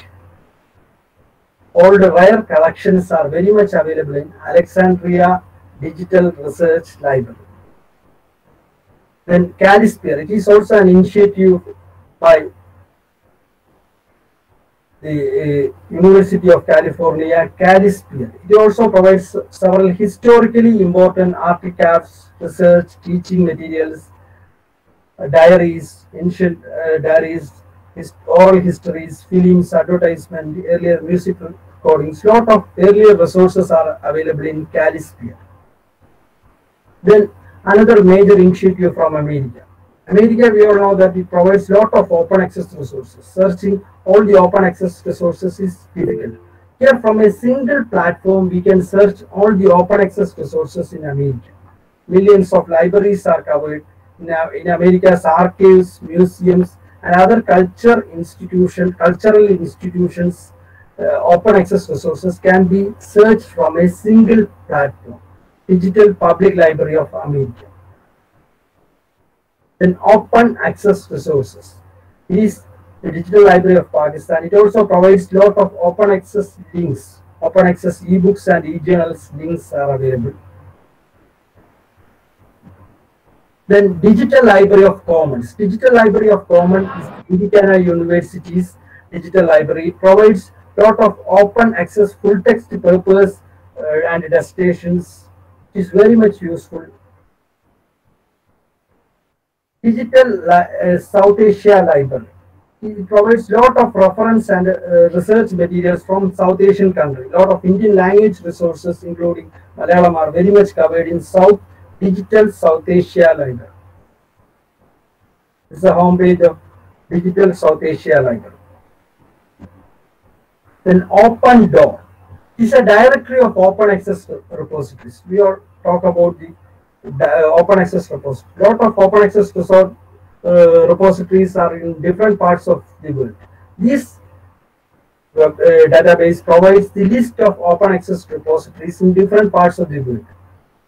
All the rare collections are very much available in Alexandria Digital Research Library. Then Calisphere, it is also an initiative by the University of California, Calisphere. It also provides several historically important artifacts, research, teaching materials, diaries, ancient diaries, oral histories, films, advertisement, earlier music recordings. Lot of earlier resources are available in Calisphere. Then another major initiative from America. America, we all know that it provides lot of open access resources. Searching all the open access resources is difficult. Here, from a single platform, we can search all the open access resources in America. Millions of libraries are covered in America's archives, museums, and other cultural institutions. Open access resources can be searched from a single platform. Digital Public Library of America. Then open access resources. It is the Digital Library of Pakistan. It also provides lot of open access links. Open access ebooks and e-journals links are available. Then Digital Library of Commons. Digital Library of Commons is Indiana University's digital library. It provides lot of open access full text purpose and destinations. It is very much useful. Digital South Asia Library. It provides lot of reference and research materials from South Asian countries. Lot of Indian language resources, including Malayalam, are very much covered in Digital South Asia Library. This is the homepage of Digital South Asia Library. Then Open Door. It is a directory of open access repositories. We are talk about the open access repository. Lot of open access repositories are in different parts of the world. This database provides the list of open access repositories in different parts of the world.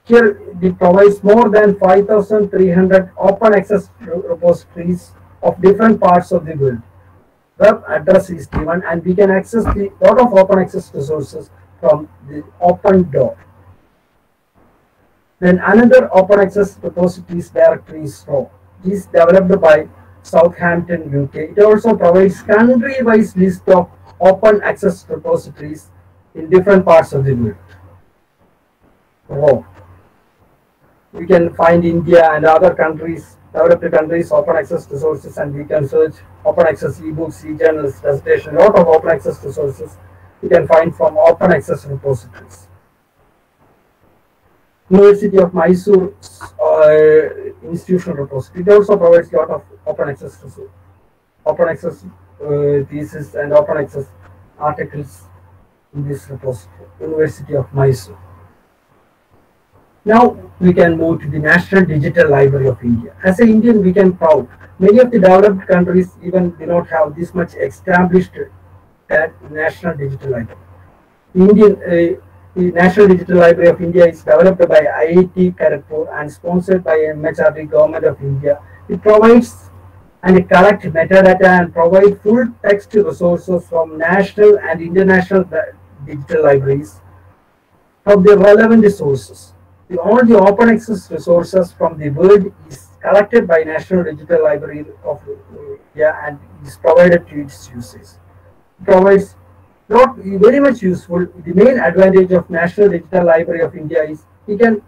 Here it provides more than 5,300 open access repositories of different parts of the world. Web address is given and we can access the lot of open access resources from the Open Door. Then another open access repositories directory is RAW. It is developed by Southampton, UK. It also provides country-wise list of open access repositories in different parts of the world. RAW. We can find India and other countries, developed countries, open access resources, and we can search open access ebooks, e-journals, presentation, a lot of open access resources we can find from open access repositories. University of Mysore institutional repository. It also provides a lot of open access resources, open access thesis and open access articles in this repository. University of Mysore. Now we can move to the National Digital Library of India. As an Indian, we can proud. Many of the developed countries even do not have this much established National Digital Library. The National Digital Library of India is developed by IIT Kharagpur and sponsored by MHRD, Government of India. It provides and collects metadata and provides full text resources from national and international digital libraries from the relevant sources. All the open access resources from the world is collected by National Digital Library of India and is provided to its users. It provides not very much useful. The main advantage of National Digital Library of India is we can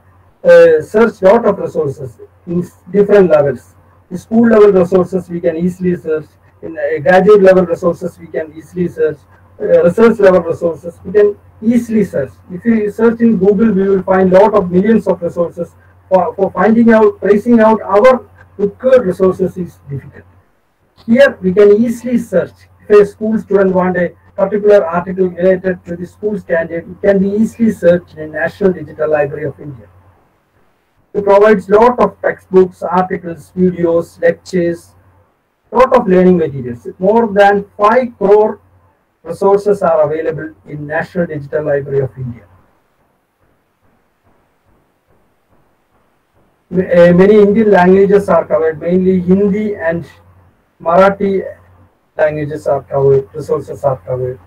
search lot of resources in different levels. The school level resources we can easily search. In graduate level resources we can easily search. Research level resources we can easily search. If you search in Google, we will find lot of millions of resources. For finding out, tracing out our required resources is difficult. Here we can easily search. If a school student wants a particular article related to the school standard, it can be easily searched in National Digital Library of India. It provides lot of textbooks, articles, videos, lectures, lot of learning materials. More than 5 crore resources are available in National Digital Library of India. Many Indian languages are covered, mainly Hindi and Marathi languages are covered, resources are covered.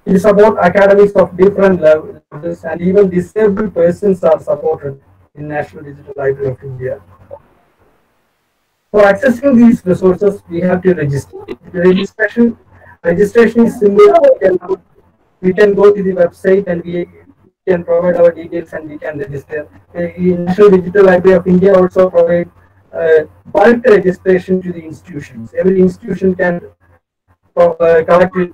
It is about academics of different levels, and even disabled persons are supported in National Digital Library of India. For accessing these resources, we have to register. Registration is simple. We can go to the website and we can provide our details and we can register. National Digital Library of India also provide bulk registration to the institutions. Every institution can collect the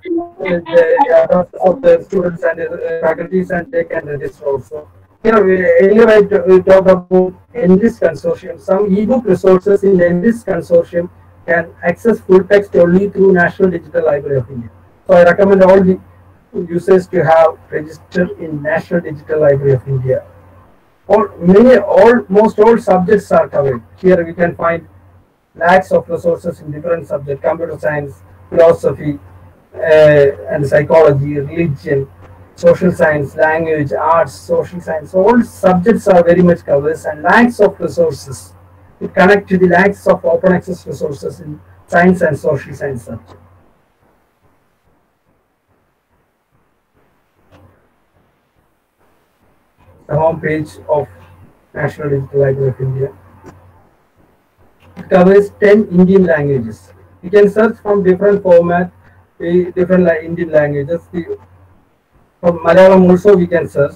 addresses of the students and faculties and they can register also. Earlier I talked about NDIS consortium. Some ebook resources in NDIS consortium can access full text only through National Digital Library of India. So I recommend all the users to have registered in National Digital Library of India. Almost all subjects are covered. Here we can find lakhs of resources in different subjects: computer science, philosophy, and psychology, religion, social science, language, arts, social science. All subjects are very much covered and lakhs of resources. It connects to the lakhs of open access resources in science and social science subjects. The home page of National Digital Library of India. It covers 10 Indian languages. You can search from different formats, different Indian languages. From Malayalam also we can search.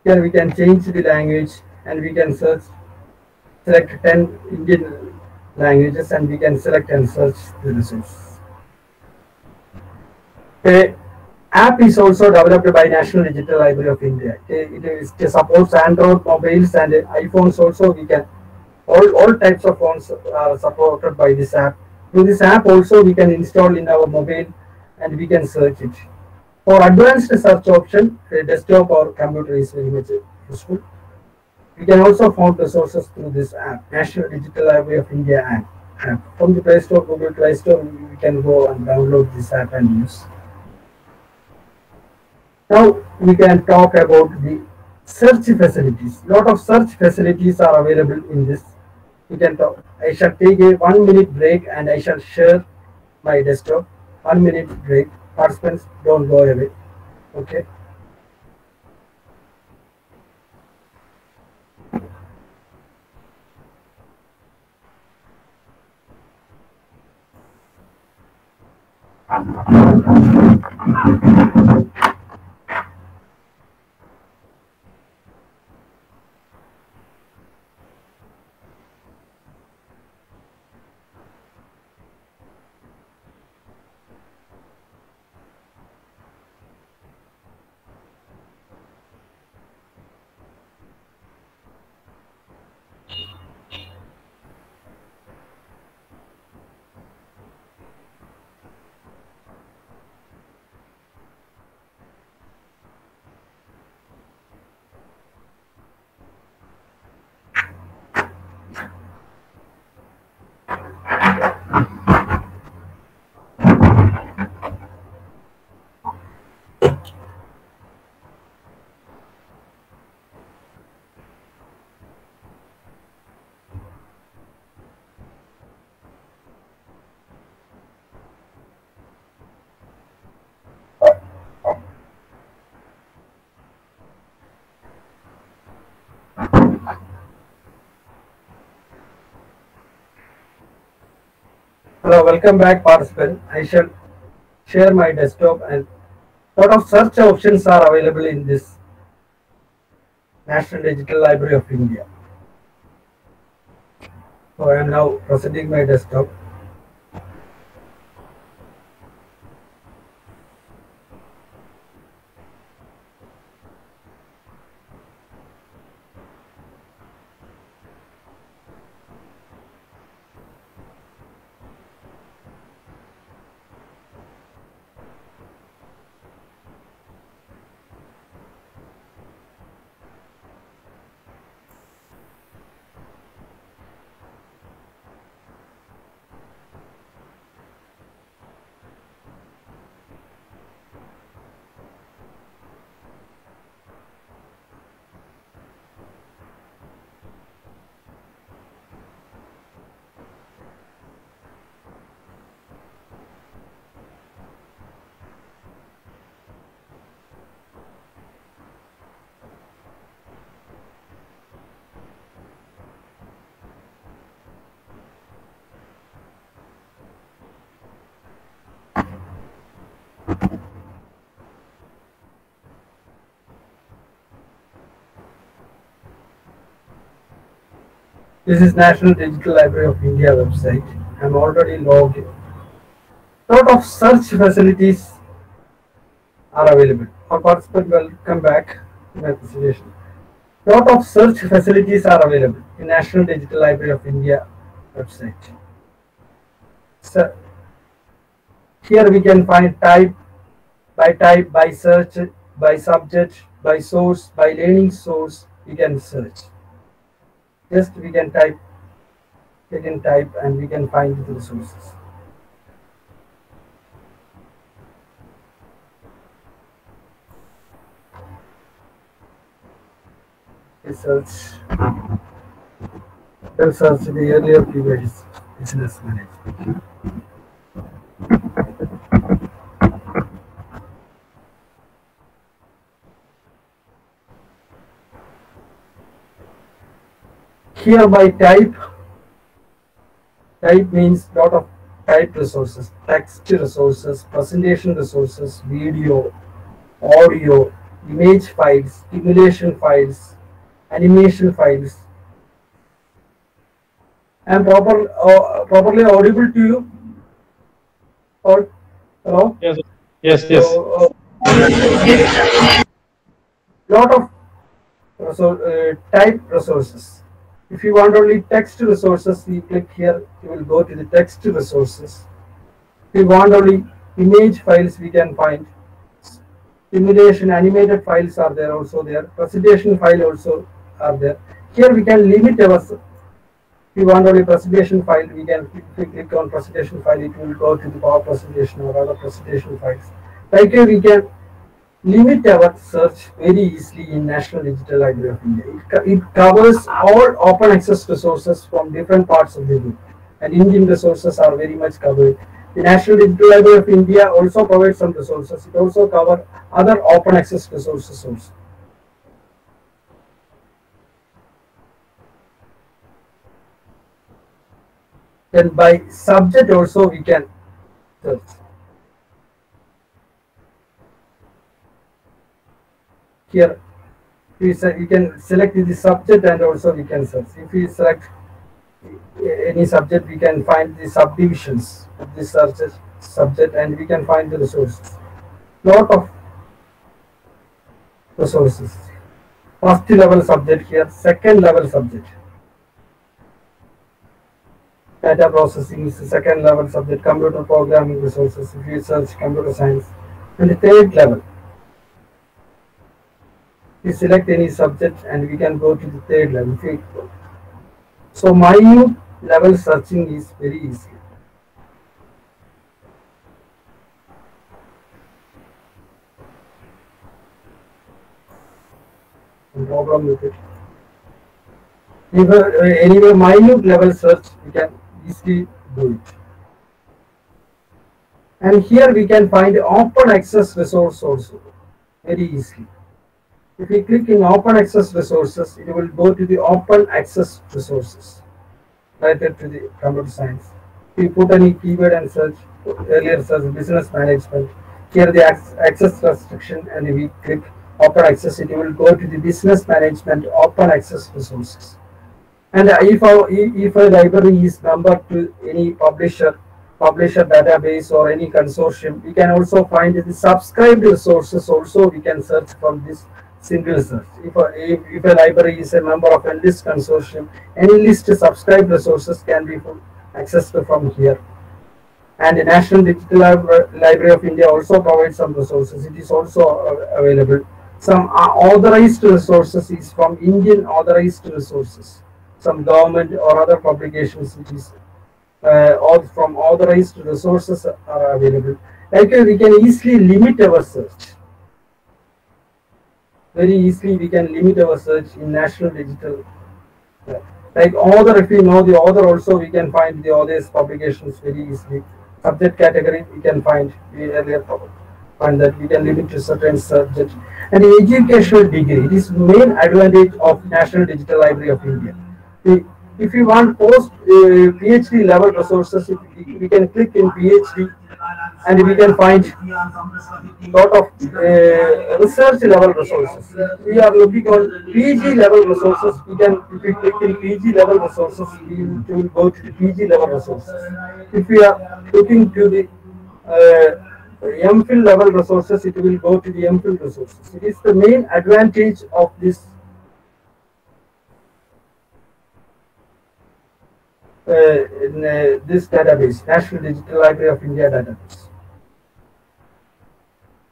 Here we can change the language and we can search, select 10 Indian languages and we can select and search the results. The app is also developed by National Digital Library of India. It supports Android mobiles and iPhones also. We can all types of phones are supported by this app. Through this app also we can install in our mobile and we can search it. For advanced search option, a desktop or computer is very much useful. We can also find resources through this app, National Digital Library of India app. From the Play Store, Google Play Store, we can go and download this app and use. Now we can talk about the search facilities. Lot of search facilities are available in this. We can talk. I shall take a 1-minute break and I shall share my desktop. 1-minute break. Participants, don't go away. Okay. Hello, welcome back participant. I shall share my desktop and lot of search options are available in this National Digital Library of India. So I am now presenting my desktop. This is National Digital Library of India website. I'm already logged in. Lot of search facilities are available. Our participant will come back to my presentation. Lot of search facilities are available in National Digital Library of India website. So here we can find type, by search, by subject, by source, by learning source. We can search. Just we can type and we can find the resources. Research. Let's search the earlier keywords. Business management. Here by type means lot of type resources, text resources, presentation resources, video, audio, image files, simulation files, animation files. Am properly audible to you? Or hello? Yes. Yes. So, lot of type resources. If you want only text resources, you click here, you will go to the text resources. If you want only image files, we can find simulation, animated files are there also there, presentation file also are there. Here we can limit our, if you want only presentation file, we can click on presentation file, it will go to the power presentation or other presentation files. Like here we can limit our search very easily in National Digital Library of India. It covers all open access resources from different parts of the world, and Indian resources are very much covered. The National Digital Library of India also provides some resources. It also covers other open access resources also. Then by subject also we can search. Here you can select the subject and also we can search. If we select any subject, we can find the subdivisions of this subject and we can find the resources. Lot of resources. First level subject here, second level subject. Data processing is the second level subject, computer programming resources, if you search computer science. And the third level. We select any subject and we can go to the third level. So minute level searching is very easy. No problem with it. Anyway, minute level search we can easily do it. And here we can find open access resource also very easily. If we click in open access resources, it will go to the open access resources related to the computer science. If we put any keyword and search, earlier search business management, here the access restriction, and if we click open access, it will go to the business management open access resources. And if a library is member to any publisher database or any consortium, we can also find the subscribed resources also we can search from this single search. If a library is a member of NLIST consortium, NLIST subscribed resources can be accessed from here. And the National Digital Library of India also provides some resources. It is also available. Some authorized resources is from Indian authorized resources. Some government or other publications which is or from authorized resources are available. Like we can easily limit our search. Very easily we can limit our search in National Digital. Like author, if we know the author also, we can find the author's publications very easily. Subject category we can find, we earlier find that we can limit to certain subject. And the educational degree, it is main advantage of National Digital Library of India. If you want post PhD level resources, we can click in PhD and we can find lot of research level resources. We are looking on PG level resources. We can, if we click in PG level resources, we will go to the PG level resources. If we are looking to the MPhil level resources, it will go to the MPhil resources. It is the main advantage of this this database, National Digital Library of India database.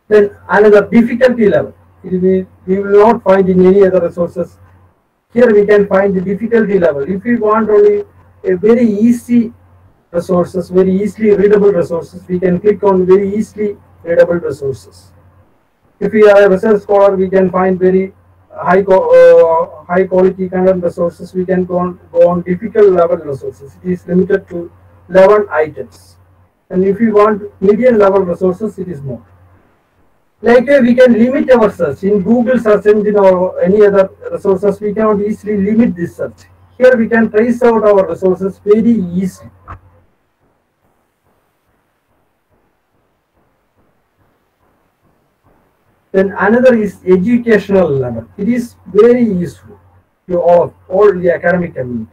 Then another difficulty level. We will not find in any other resources. Here we can find the difficulty level. If we want only a very easy resources, very easily readable resources, we can click on very easily readable resources. If we are a research scholar, we can find very high quality content resources. We can go on difficult level resources. It is limited to 11 items. And if you want medium level resources, it is more. Likewise, we can limit our search in Google search engine or any other resources. We cannot easily limit this search. Here we can trace out our resources very easily. Then another is educational level. It is very useful to all the academic community.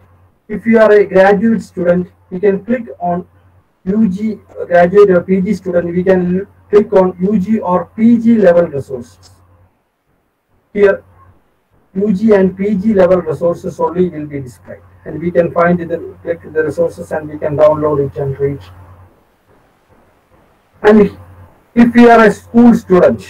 If you are a graduate student, we can click on UG graduate or PG student. We can click on UG or PG level resources. Here, UG and PG level resources only will be displayed, and we can find click the resources and we can download it and read. And if we are a school student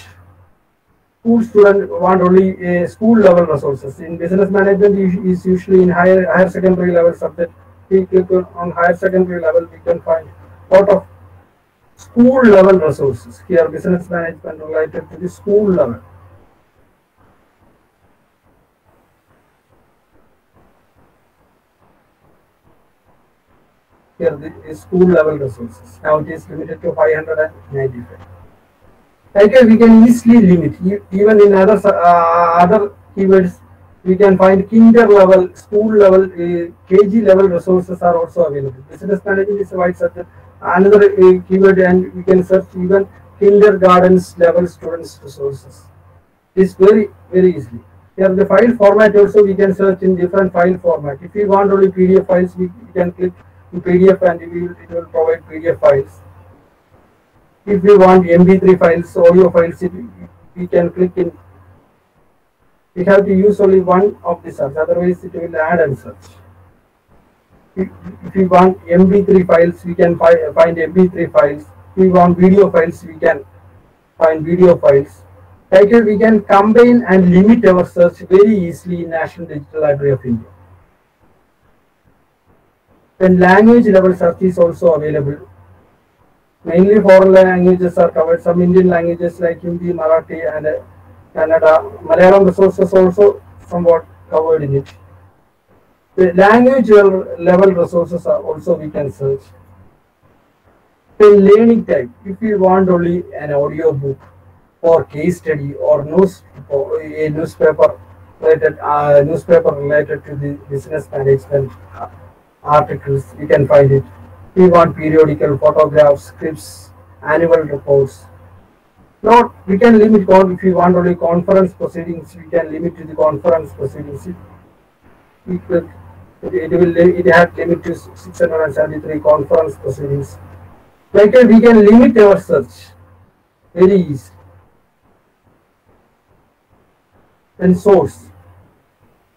want only school level resources. In business management is usually in higher secondary level subject. We click on higher secondary level, we can find lot of school level resources. Here business management related to the school level. Here the school level resources. Now it is limited to 595. Okay, we can easily limit. Even in other keywords, we can find kinder level, school level, KG level resources are also available. Business management is a wide subject. Another keyword, and we can search even kindergartens level students resources. It's very easily. Here the file format also we can search in different file format. If we want only PDF files, we can click in PDF and it will provide PDF files. If we want MP3 files, audio files, we can click in. We have to use only one of the search, otherwise it will add and search. If we want MP3 files, we can find MP3 files. If we want video files, we can find video files. Like we can combine and limit our search very easily in National Digital Library of India. Then language level search is also available. Mainly foreign languages are covered. Some Indian languages like Hindi, Marathi, and Kannada. Malayalam resources also somewhat covered in it. The language level resources are also we can search. The learning type. If we want only an audio book or case study or a newspaper related to the business management articles, we can find it. We want periodical, photographs, scripts, annual reports. Not we can limit if we want only conference proceedings, we can limit to the conference proceedings. It had limit to 673 conference proceedings. Like we can limit our search very easy. And source.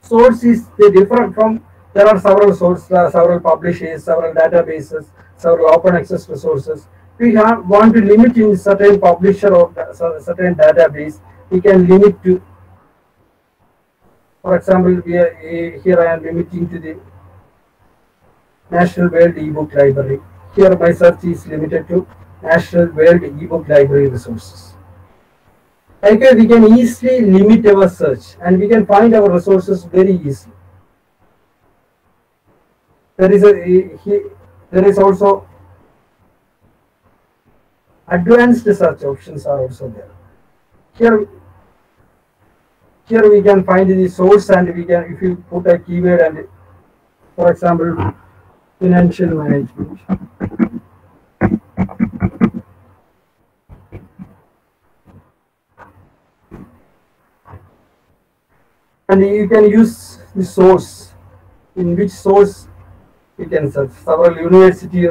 Source is different from. There are several sources, several publishers, several databases, several open access resources. We want to limit in certain publisher or certain database. We can limit to, for example, here I am limiting to the National World eBook Library. Here my search is limited to National World eBook Library resources. Okay, we can easily limit our search and we can find our resources very easily. There is also advanced search options are also there. Here we can find the source and we can, if you put a keyword and For example, financial management. And you can use the source, in which source you can search. Several university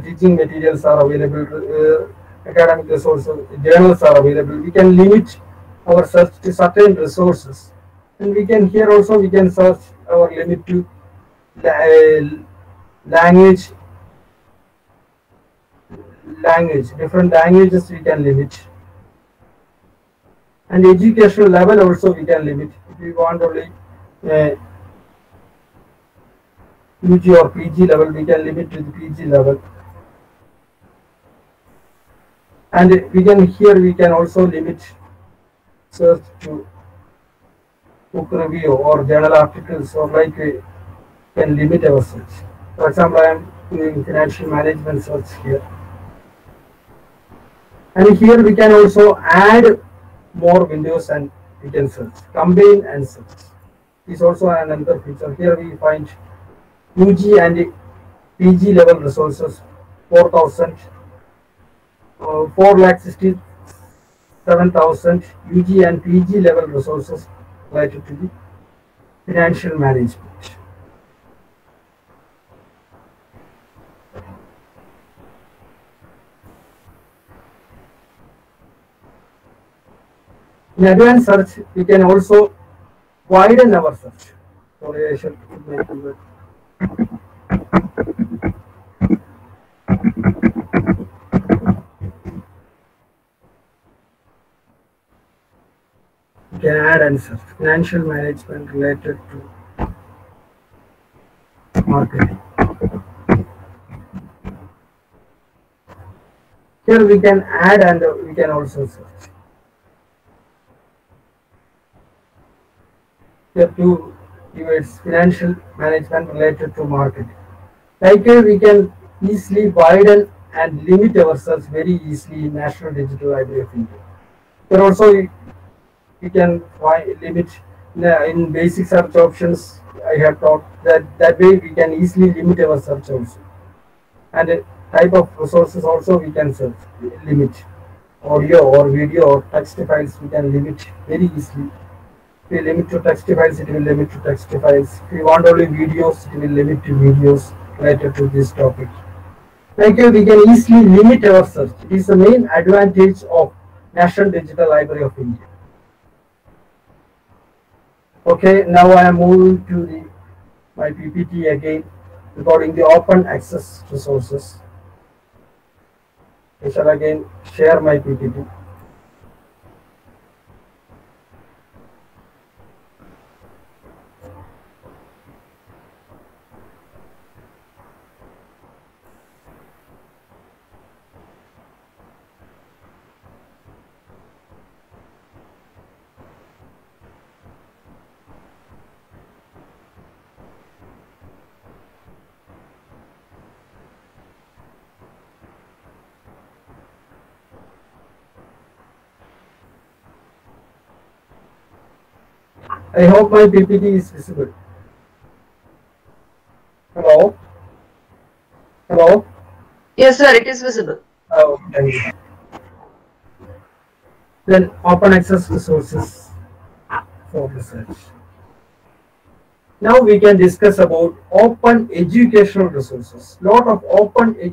teaching materials are available, academic resources, journals are available. We can limit our search to certain resources, and we can here also we can search our limit to language, different languages we can limit, and educational level also we can limit. If we want only UG or PG level, we can limit to the PG level. And we can here we can also limit search to book review or journal articles, or like we can limit our search. For example, I am doing financial management search here. And here we can also add more windows and we can search, combine and search. Is also another feature. Here we find UG and PG level resources, 4,000, 4,67,000 UG and PG level resources related to the financial management. In advanced search, we can also widen our search. Sorry, I shall put my keyboard. You can add and search financial management related to marketing. Here we can add and we can also search. Here two keywords: financial management related to marketing. Like we can easily widen and limit our search very easily in National Digital Library of India. Here also we can limit in basic search options. I have taught that way we can easily limit our search also. And type of resources also we can search, limit. Audio or video or text files we can limit very easily. If we limit to text files, it will limit to text files. If we want only videos, it will limit to videos related to this topic. Like we can easily limit our search. It is the main advantage of National Digital Library of India. Okay, now I am moving to my PPT again regarding the open access resources. I shall again share my PPT. I hope my PPT is visible. Hello? Hello? Yes, sir, it is visible. Oh, thank you. Then open access resources for research. Now we can discuss about open educational resources. Lot of open I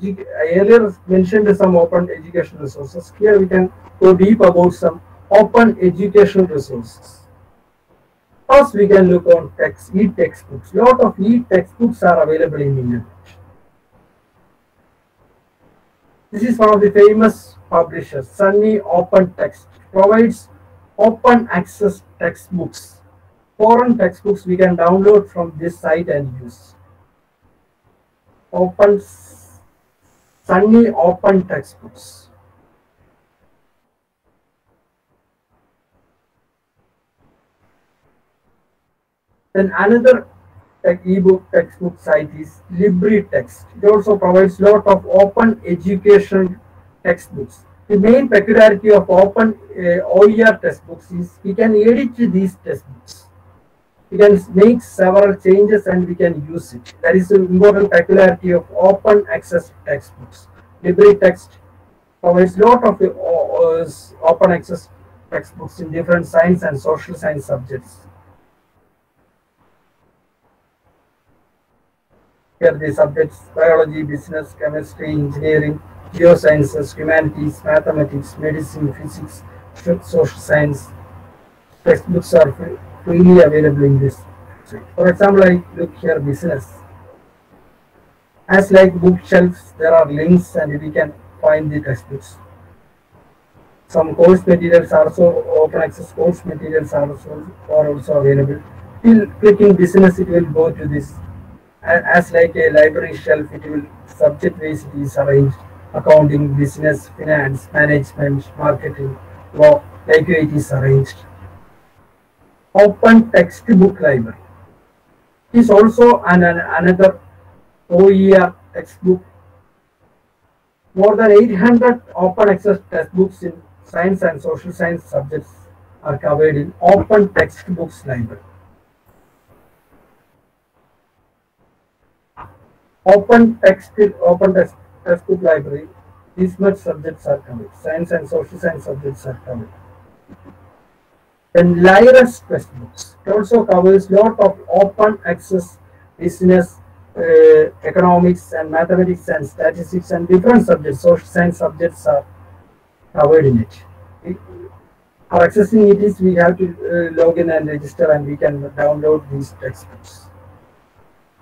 earlier mentioned some open educational resources. Here we can go deep about some open educational resources. First, we can look on e-textbooks. Lot of e-textbooks are available in internet. This is one of the famous publishers, Sunny Open Text. Provides open access textbooks. Foreign textbooks we can download from this site and use. Sunny Open Textbooks. Then another e-book textbook site is LibriText. It also provides lot of open educational textbooks. The main peculiarity of open OER textbooks is we can edit these textbooks. We can make several changes and we can use it. That is the important peculiarity of open access textbooks. LibriText provides lot of open access textbooks in different science and social science subjects. Here the subjects: biology, business, chemistry, engineering, geosciences, humanities, mathematics, medicine, physics, social science. Textbooks are freely available in this. For example, I look here business. As like bookshelves, there are links and we can find the textbooks. Some course materials are also open access course materials are also available. Till clicking business, it will go to this. As like a library shelf, it will subject wise it is arranged: accounting, business, finance, management, marketing, law. Like it is arranged. Open textbook library is also another OER textbook. More than 800 open access textbooks in science and social science subjects are covered in open textbooks library. Open textbook library, these much subjects are covered. Science and social science subjects are covered. Then Lyras textbooks, it also covers lot of open access business, economics and mathematics and statistics and different subjects. Social science subjects are covered in it. For accessing it, we have to log in and register, and we can download these textbooks.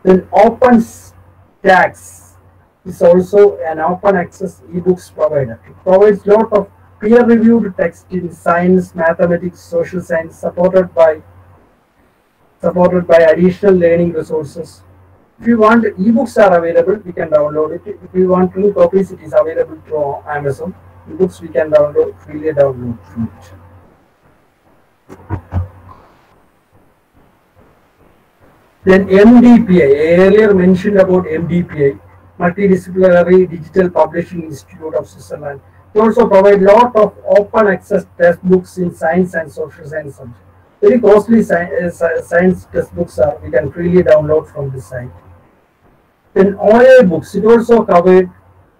Then OpenStax is also an open access ebooks provider. It provides lot of peer-reviewed text in science, mathematics, social science, supported by additional learning resources. If you want, ebooks are available, we can download it. If you want print copies, it is available through Amazon. Ebooks we can freely download from it. Then MDPI, I earlier mentioned about MDPI, Multidisciplinary Digital Publishing Institute of Switzerland. They also provide lot of open access textbooks in science and social science subjects. Very costly science textbooks we can freely download from this site. Then OA books, it also covered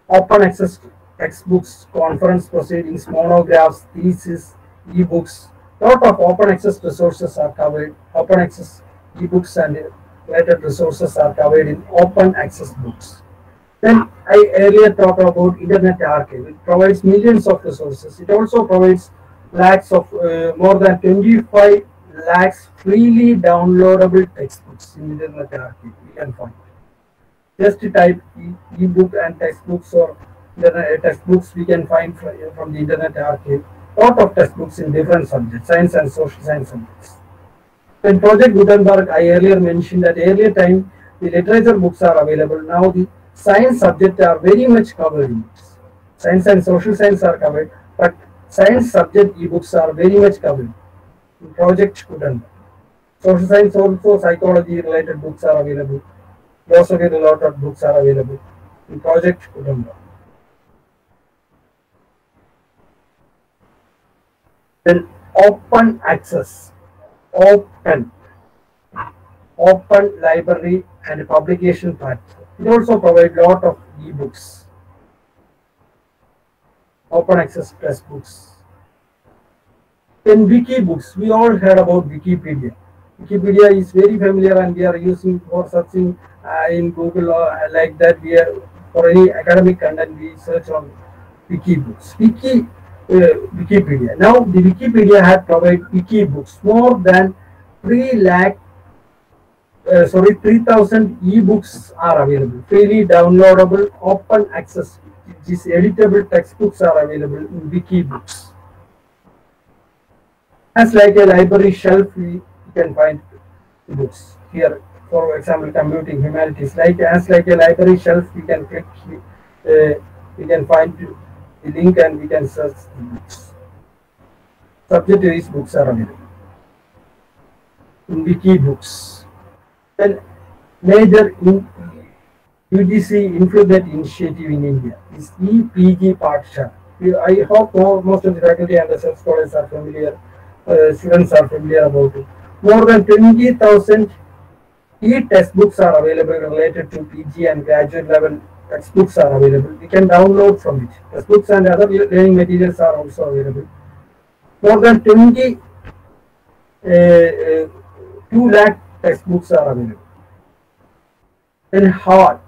open access textbooks, conference proceedings, monographs, thesis, ebooks. Lot of open access resources are covered. Open access ebooks and related resources are covered in open access books. Then I earlier talked about Internet Archive. It provides millions of resources. It also provides lakhs of more than 25 lakhs freely downloadable textbooks in Internet Archive. You can find. Just type ebook and textbooks or textbooks we can find from the Internet Archive. Lot of textbooks in different subjects, science and social science subjects. In Project Gutenberg, I earlier mentioned that earlier time the literature books are available. Now the science subjects are very much covered in it. Science and social science are covered, but science subject ebooks are very much covered in Project Gutenberg. Social science also psychology related books are available. Philosophy related books are available in Project Gutenberg. Then open access, open library and publication platform. It also provides lot of ebooks, open access textbooks. Then Wikibooks, we all heard about Wikipedia. Wikipedia is very familiar and we are using for searching in Google or like that. We are for any academic content we search on Wikibooks. Wikipedia. Now the Wikipedia has provided Wikibooks. More than 3,000 ebooks are available. Freely downloadable, open access, which is editable textbooks are available in Wikibooks. As like a library shelf, we can find books here. For example, computing, humanities. As like a library shelf, we can click. We can find the link and we can search the books. Subject to these books are available in Wikibooks. Then major UGC Influent initiative in India is EPG Pathshala. I hope most of the faculty and research scholars are familiar, students are familiar about it. More than 20,000 e-textbooks are available related to PG and graduate level textbooks are available. We can download from it. Textbooks and other learning materials are also available. More than 2 lakh textbooks are available. Then Hall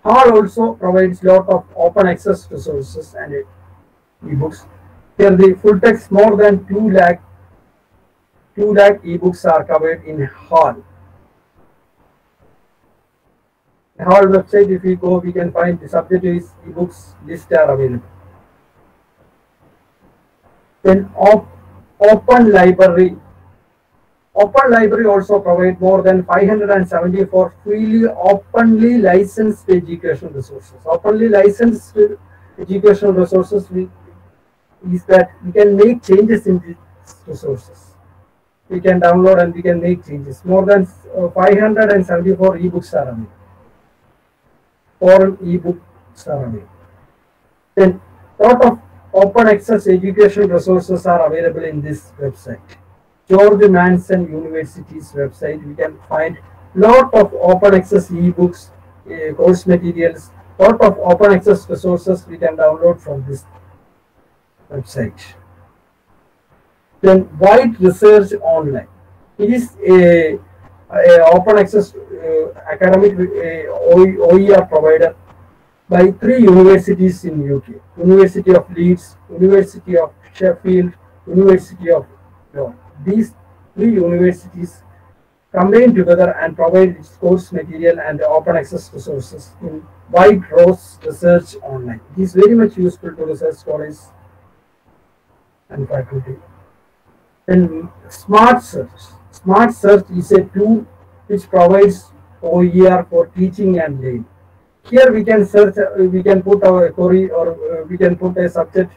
also provides lot of open access resources and e-books. Here the full text more than 2 lakh e-books are covered in Hall. Hall website, if we go, we can find the subject is e-books list are available. Then Open Library. Open Library also provide more than 574 freely openly licensed education resources. Openly licensed educational resources is that we can make changes in these resources. We can download and we can make changes. More than 574 ebooks are available. Foreign ebooks are available. Then lot of open access educational resources are available in this website. George Mason University's website, we can find lot of open access ebooks, course materials, lot of open access resources we can download from this website. Then White Research Online. It is a open access academic OER provider by 3 universities in UK. University of Leeds, University of Sheffield, University of York. These 3 universities combine together and provide its course material and open access resources in White Rose Research Online. It is very much useful to research scholars and faculty. Then Smart Search. Smart Search is a tool which provides OER for teaching and learning. Here we can search, we can put our query or we can put a subject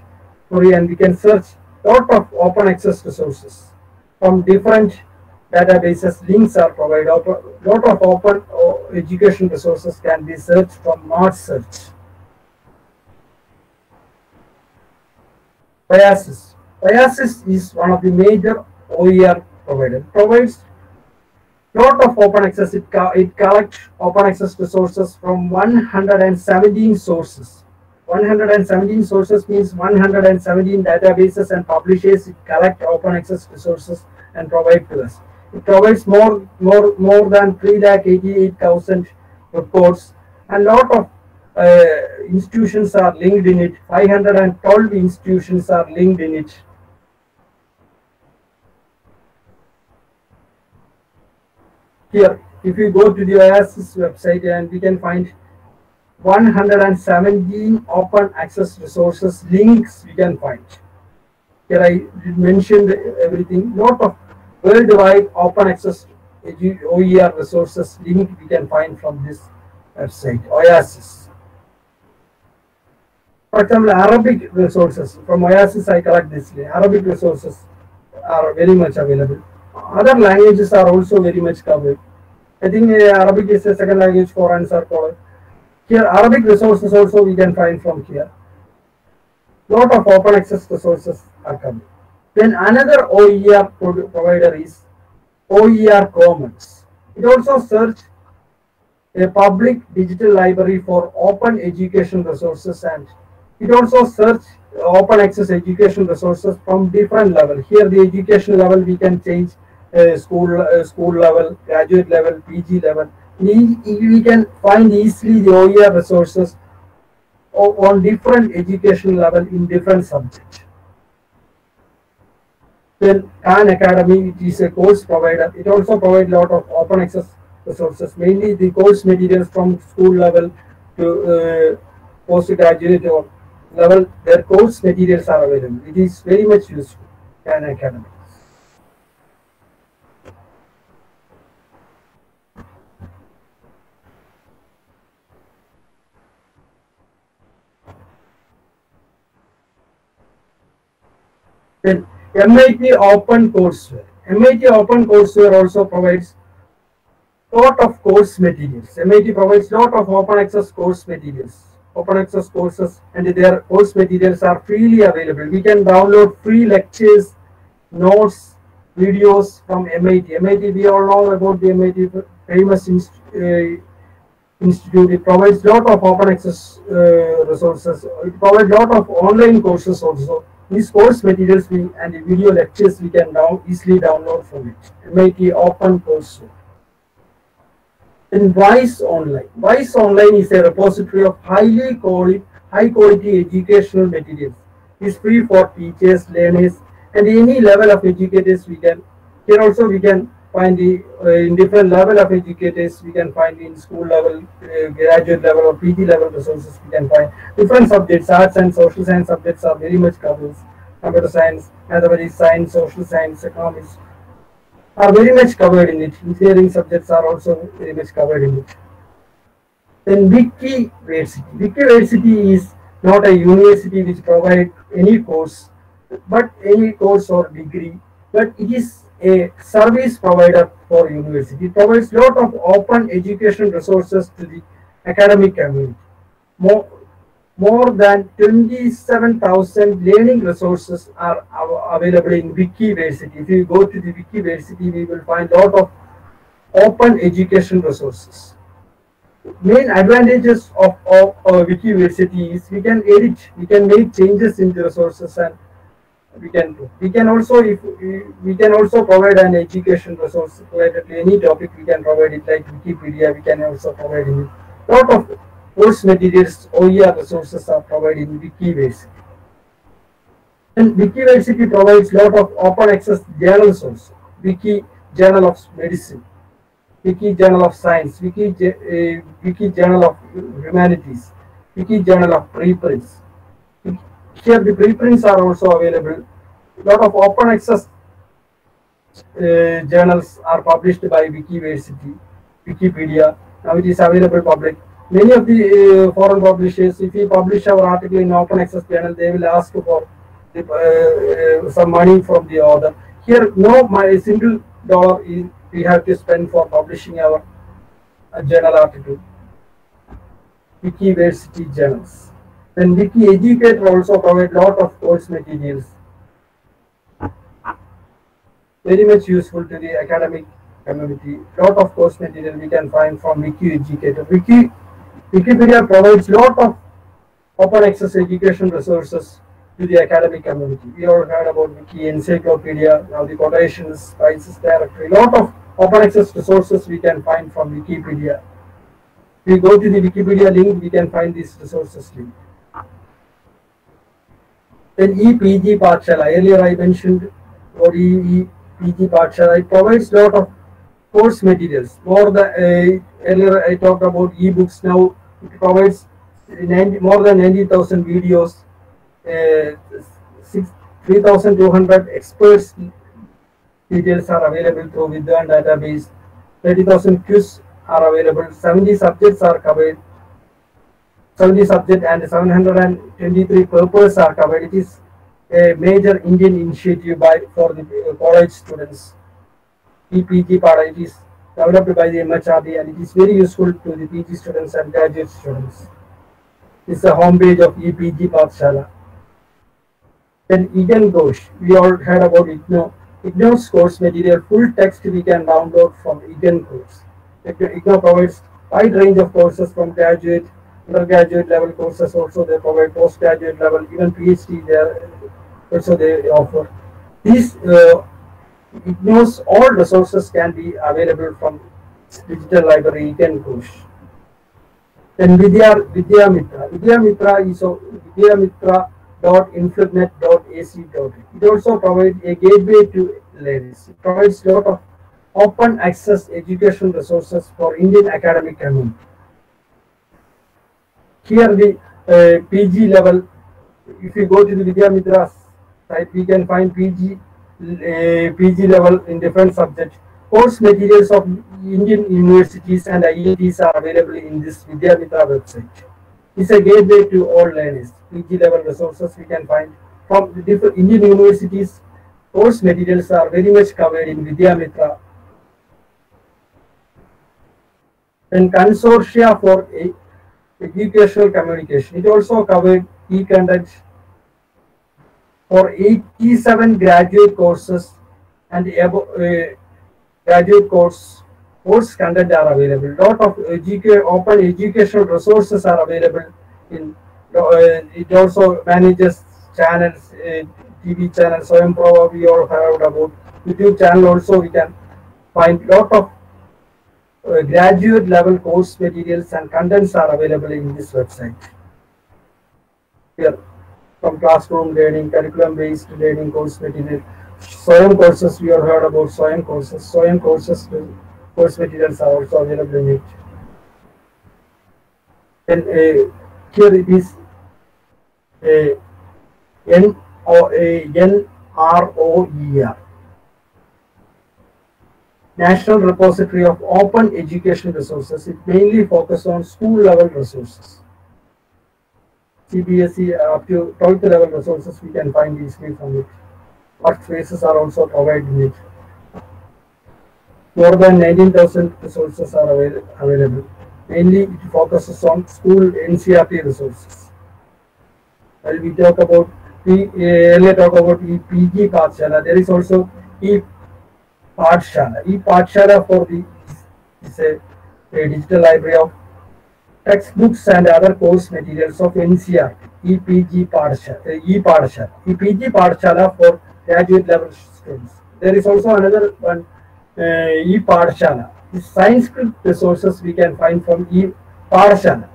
query and we can search lot of open access resources from different databases. Links are provided. Lot of open education resources can be searched from Smart Search. Oasis. Oasis is one of the major OER providers. Provides lot of open access. It collects open access resources from 117 sources. 117 sources means 117 databases and publishers. It collect open access resources and provide to us. It provides more than 388,000 reports, and lot of institutions are linked in it. 512 institutions are linked in it. Here, if you go to the Oasis website, and we can find 117 open access resources links we can find. Here I mentioned everything. Lot of worldwide open access OER resources link we can find from this website, Oasis. For example, Arabic resources. From Oasis I collect this. Arabic resources are very much available. Other languages are also very much covered. I think Arabic is a second language for answer caller. Here Arabic resources also we can find from here. Lot of open access resources are covered. Then another OER provider is OER Commons. It also searches a public digital library for open education resources, and it also searches open access education resources from different levels. Here the education level we can change school level, graduate level, PG level. We can find easily the OER resources on different education level in different subjects. Then Khan Academy, it is a course provider. It also provides a lot of open access resources, mainly the course materials from school level to postgraduate level. Their course materials are available. It is very much useful, Khan Academy. Then MIT Open Courseware. MIT Open Courseware also provides lot of course materials. MIT provides lot of open access course materials, open access courses, and their course materials are freely available. We can download free lectures, notes, videos from MIT. MIT, we all know about the MIT famous institute. It provides lot of open access resources. It provides lot of online courses also. These course materials and the video lectures we can easily download from it. MIT Open Course. Then WISE Online. WISE Online is a repository of high quality educational materials. It's free for teachers, learners, and any level of educators. Here also we can find the in different level of educators. We can find in school level, graduate level, or PG level resources. We can find different subjects. Arts and social science subjects are very much covered. Computer science, mathematics, science, social science, economics are very much covered in it. Engineering subjects are also very much covered in it. Then Wikiversity. Wikiversity is not a university which provides any course, but any course or degree, but it is a service provider for university. It provides lot of open education resources to the academic community. More than 27,000 learning resources are available in Wikiversity. If you go to the Wikiversity, we will find lot of open education resources. Main advantages of Wikiversity is we can edit, we can make changes in the resources, and we can also provide an education resource related to any topic. We can provide it like Wikipedia. We can also provide it. Lot of course materials, OER resources are provided in Wikiversity. And Wikiversity provides lot of open access journals also. Wiki Journal of Medicine, Wiki Journal of Science, Wiki Journal of Humanities, Wiki Journal of Preprints. Here the preprints are also available. Lot of open access journals are published by Wikiversity, Wikipedia. Now it is available public. Many of the foreign publishers, if we publish our article in open access journal, they will ask for some money from the author. Here, no single dollar we have to spend for publishing our journal article. Wikiversity journals. Then Wiki Educator also provide lot of course materials. Very much useful to the academic community. Lot of course material we can find from Wiki Educator. Wikipedia provides lot of open access education resources to the academic community. We all heard about Wiki Encyclopedia, now the quotations, prices directory. Lot of open access resources we can find from Wikipedia. If we go to the Wikipedia link, we can find these resources link. Then ePG Pathshala. Earlier I mentioned about ePG Pathshala. It provides lot of course materials. Earlier I talked about ebooks. Now it provides more than 90,000 videos, 3,200 experts details are available through Vidwan database. 30,000 quiz are available. 70 subjects are covered. 70 subjects and 723 papers are covered. It is a major Indian initiative for the college students. ePG Pada, it is developed by the MHRD and it is very useful to the PG students and graduate students. It's the homepage of ePG Pathshala. Then EGNCourse, we all heard about IGNOU. IGNOU's course material, full text we can download from EGNCourse. IGNOU provides wide range of courses from graduate, undergraduate level courses also. They provide postgraduate level, even PhD there also they offer. These IGNOU's all resources can be available from digital library EGNCourse. Then Vidyamitra. Vidyamitra is vidyamitra.influnet.ac.in. It also provides a gateway to learners. It provides a lot of open access education resources for Indian academic community. Here the PG level, if you go to the Vidyamitra site, we can find PG level in different subjects. Course materials of Indian universities and IITs are available in this Vidyamitra website. It's a gateway to all learners. PG level resources we can find from the different Indian universities. Course materials are very much covered in Vidyamitra. And Consortia for Educational Communication. It also covered e-content for 87 graduate courses and graduate course content are available. Lot of open educational resources are available in. It also manages channels, TV channels. Swayam Prabha we all heard about. YouTube channel also we can find lot of graduate level course materials and contents are available in this website. Here, from classroom learning, curriculum based learning course material. Swayam courses, we have heard about Swayam courses. Swayam courses, course materials are also available in it. Then here it is NROER, National Repository of Open Education Resources. It mainly focuses on school level resources. CBSE up to 12th level resources we can find easily from it. Workspaces are also provided in it. More than 19,000 resources are available. Mainly it focuses on school NCERT resources. While we talk about earlier talk about PG Pathshala, there is also E-Pathshala. E-Pathshala for the is a digital library of textbooks and other course materials of NCERT. EPG Pathshala, E-Pathshala. EPG Pathshala for graduate level students. There is also another one, E-Pathshala. The science resources we can find from E-Pathshala.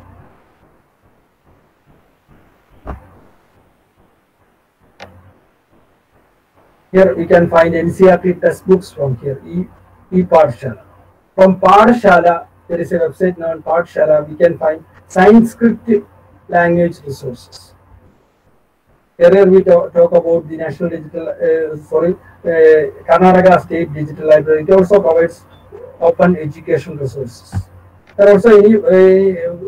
Here we can find NCERT textbooks from here, E-Pathshala. From Pathshala, there is a website known Pathshala. We can find Sanskrit language resources. Here we talk about the National Digital, Karnataka State Digital Library. It also provides open education resources. There also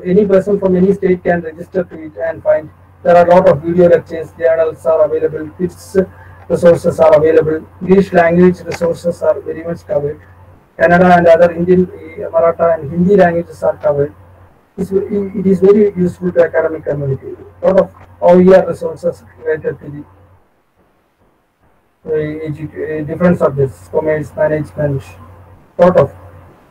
any person from any state can register to it and find. There are a lot of video lectures, journals are available, kids resources are available, English language resources are very much covered. Kannada and other Indian, Maratha and Hindi languages are covered. It is very useful to academic community. A lot of OER resources related to the different subjects, commerce, management, lot of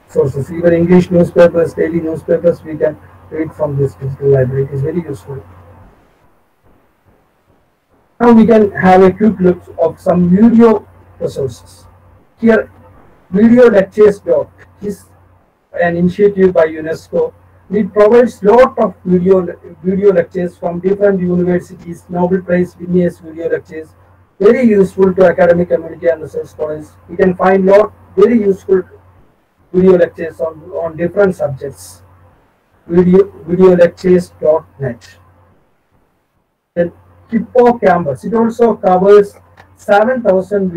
sources. Even English newspapers, daily newspapers, we can read from this digital library. It is very useful. Now we can have a quick look of some video resources. Here, Video Lectures is an initiative by UNESCO. It provides lot of video lectures from different universities, Nobel Prize winners video lectures, very useful to academic community and research scholars. You can find lot very useful video lectures on different subjects. Videolectures.net. Then Hippocampus. It also covers 7,000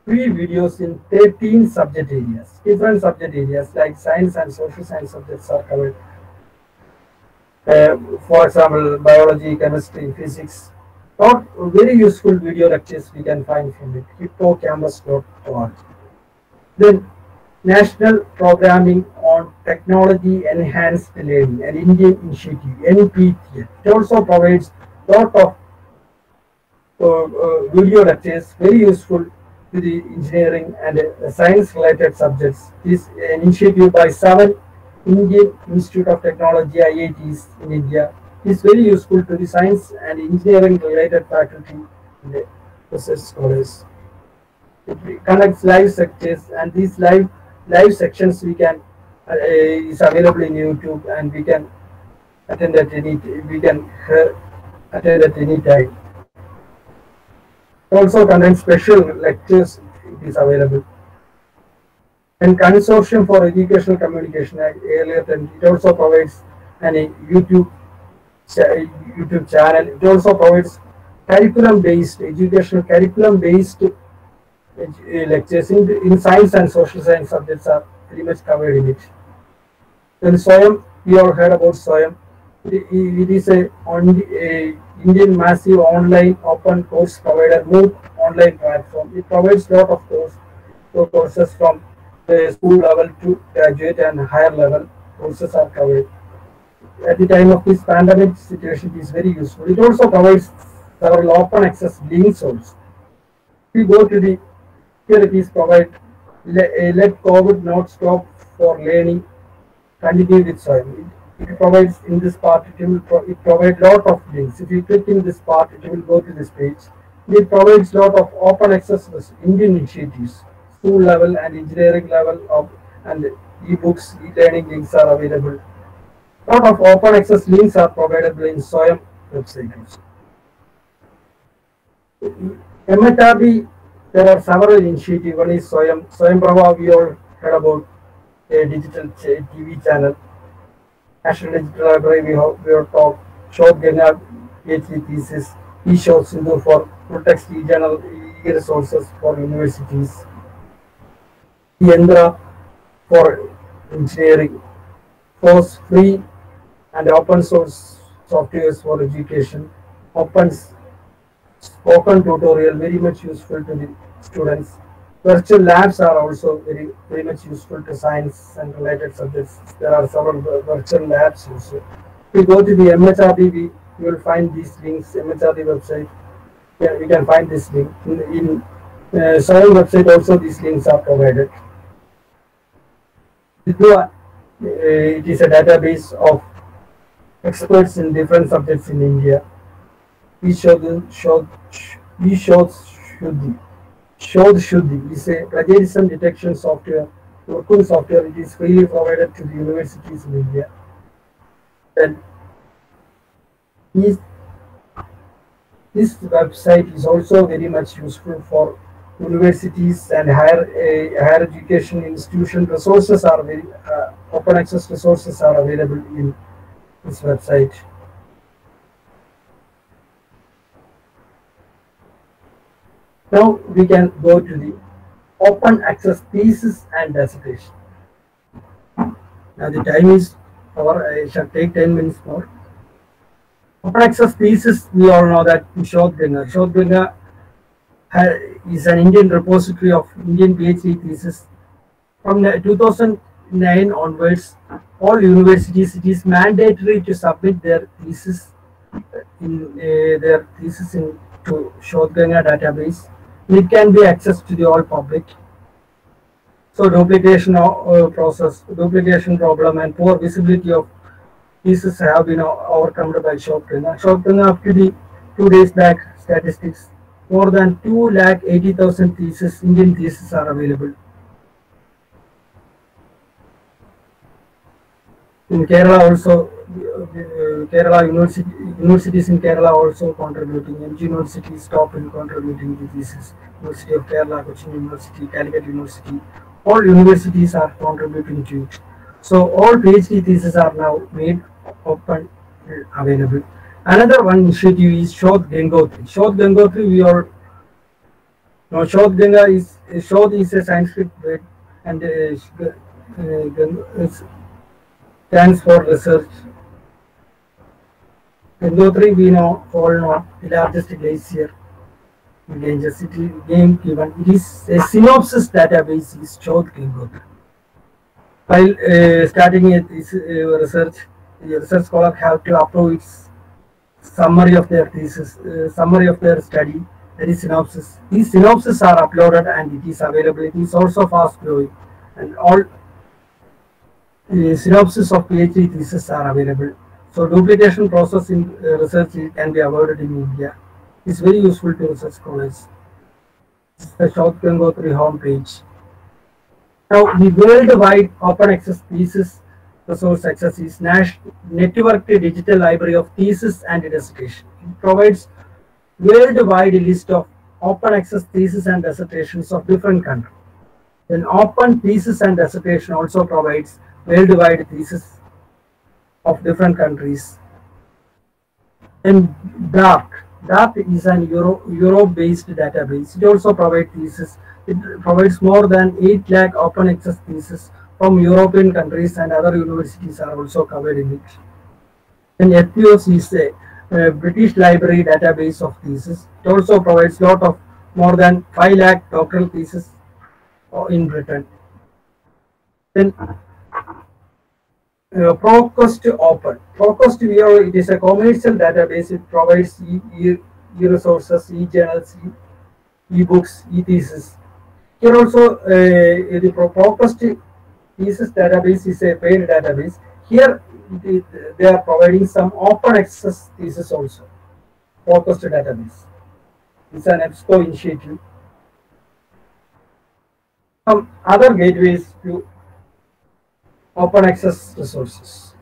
free videos in 13 subject areas. Different subject areas like science and social science subjects are covered. For example, biology, chemistry, physics. Not very useful video lectures we can find from it. Hippocampus.org. Then National Programming on Technology Enhanced Learning, an Indian initiative, NPTEL. It also provides lot of video lectures, very useful to the engineering and science related subjects. This is an initiative by 7 Indian Institute of Technology IITs in India. It is very useful to the science and engineering related faculty and the research scholars. It conducts live sections, and these live sections we can is available in YouTube, and we can attend at any time. Also contains special lectures. It is available. And Consortium for Educational Communication, earlier, it also provides a YouTube channel. It also provides curriculum-based lectures in science and social science subjects are pretty much covered in it. Then Swayam, we all heard about Swayam. It is a Indian massive online open course provider, MOOC online platform. It provides a lot of courses from the school level to graduate and higher level courses are covered. At the time of this pandemic situation, it is very useful. It also provides several open access links also. We go to the Here it is provide let COVID not stop for learning. Continue with SWAYAM. It provides in this part it provides lot of links. If you click in this part, it will go to this page. It provides lot of open access Indian initiatives, school level and engineering level of and e-books, e-learning links are available. Lot of open access links are provided in SWAYAM website. MHRD, there are several initiatives. One is SWAYAM. SWAYAM Prabha, we all heard about a digital TV channel. National Digital Library, we have talked. Shod Ganga PhD thesis. eShod Sindhu for protects regional e-resources for universities. Yendra for engineering. Force free and open source softwares for education. Open spoken tutorial very much useful to the students. Virtual labs are also very much useful to science and related subjects. There are several virtual labs also. If we go to the MHRD, you will find these links. MHRD website. Yeah, we can find this link in SWAYAM website. Also, these links are provided. It is a database of experts in different subjects in India. eShod Shuddhi is a plagiarism detection software, working software. It is freely provided to the universities in India. Then this website is also very much useful for universities and higher education institution. Resources are very open access resources are available in this website. Now we can go to the open access thesis and dissertation. Now the time is over. I shall take 10 minutes more. Open access thesis, we all know that Shod Ganga. Shod Ganga is an Indian repository of Indian PhD thesis. From 2009 onwards, all universities, it is mandatory to submit their thesis into Shod Ganga database. It can be accessed to the all public. So duplication duplication problem and poor visibility of thesis have been overcome by Shod Ganga. Shod Ganga, up to the 2 days back statistics, more than 280,000 theses, Indian theses are available. In Kerala also, Kerala universities in Kerala also contributing. MG University is top in contributing to thesis. University of Kerala, Cochin University, Calicut University, all universities are contributing to it. So all PhD theses are now made open available. Another one initiative is Shod Gangotri. Shod Gangotri, we all know. Shod Ganga is a Sanskrit word and stands for research. Gangotri, we all know, the largest glacier in Ganges city. It is a synopsis database. Is Shod Gangotri. While starting this research, the research scholar have to upload its summary of their thesis, summary of their study. That is synopsis. These synopses are uploaded and it is available. It is also fast growing, and all synopsis of PhD thesis are available. So duplication process in research can be avoided in India. It's very useful to research scholars. This is the Shod Gangotri homepage. Now the worldwide open access thesis resource access is networked digital library of thesis and dissertation. It provides worldwide list of open access thesis and dissertations of different countries. Then open thesis and dissertation also provides worldwide thesis of different countries. And DART is an Europe-based database. It also provides thesis. It provides more than 8 lakh open access thesis from European countries, and other universities are also covered in it. And ETHIOS is a British library database of thesis. It also provides lot of more than 5 lakh doctoral thesis in Britain. Then ProQuest Open. ProQuest, it is a commercial database. It provides e-resources, e-journals, e-books, e-thesis. Here also the ProQuest thesis database is a paid database. Here they are providing some open access thesis also. ProQuest database. It's an EBSCO initiative. Some other gateways to open access resources.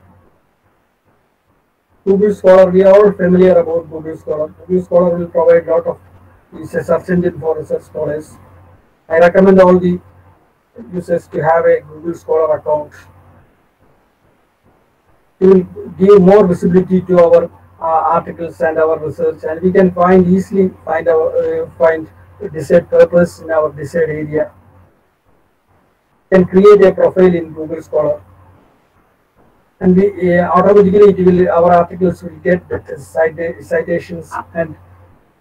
Google Scholar, we are all familiar about Google Scholar. Google Scholar will provide a lot of, it's a search engine for research scholars. I recommend all the users to have a Google Scholar account. It will give more visibility to our articles and our research, and we can easily find our desired purpose in our desired area. We can create a profile in Google Scholar, and we automatically our articles will get citations, and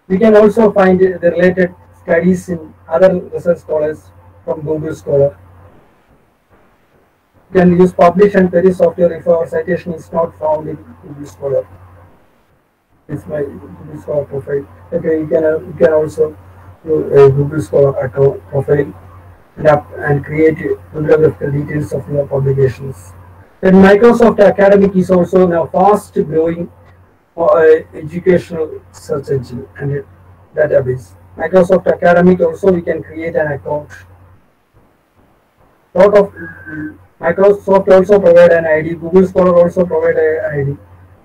we can also find the related studies in other research scholars from Google Scholar. You can use publish and query software if our citation is not found in Google Scholar. It's my Google Scholar profile. Okay, you can also do a Google Scholar account profile and create bibliographical details of your publications. Then Microsoft Academic is also now fast growing educational search engine and database. Microsoft Academic also we can create an account. Lot of Microsoft also provide an ID. Google Scholar also provide an ID.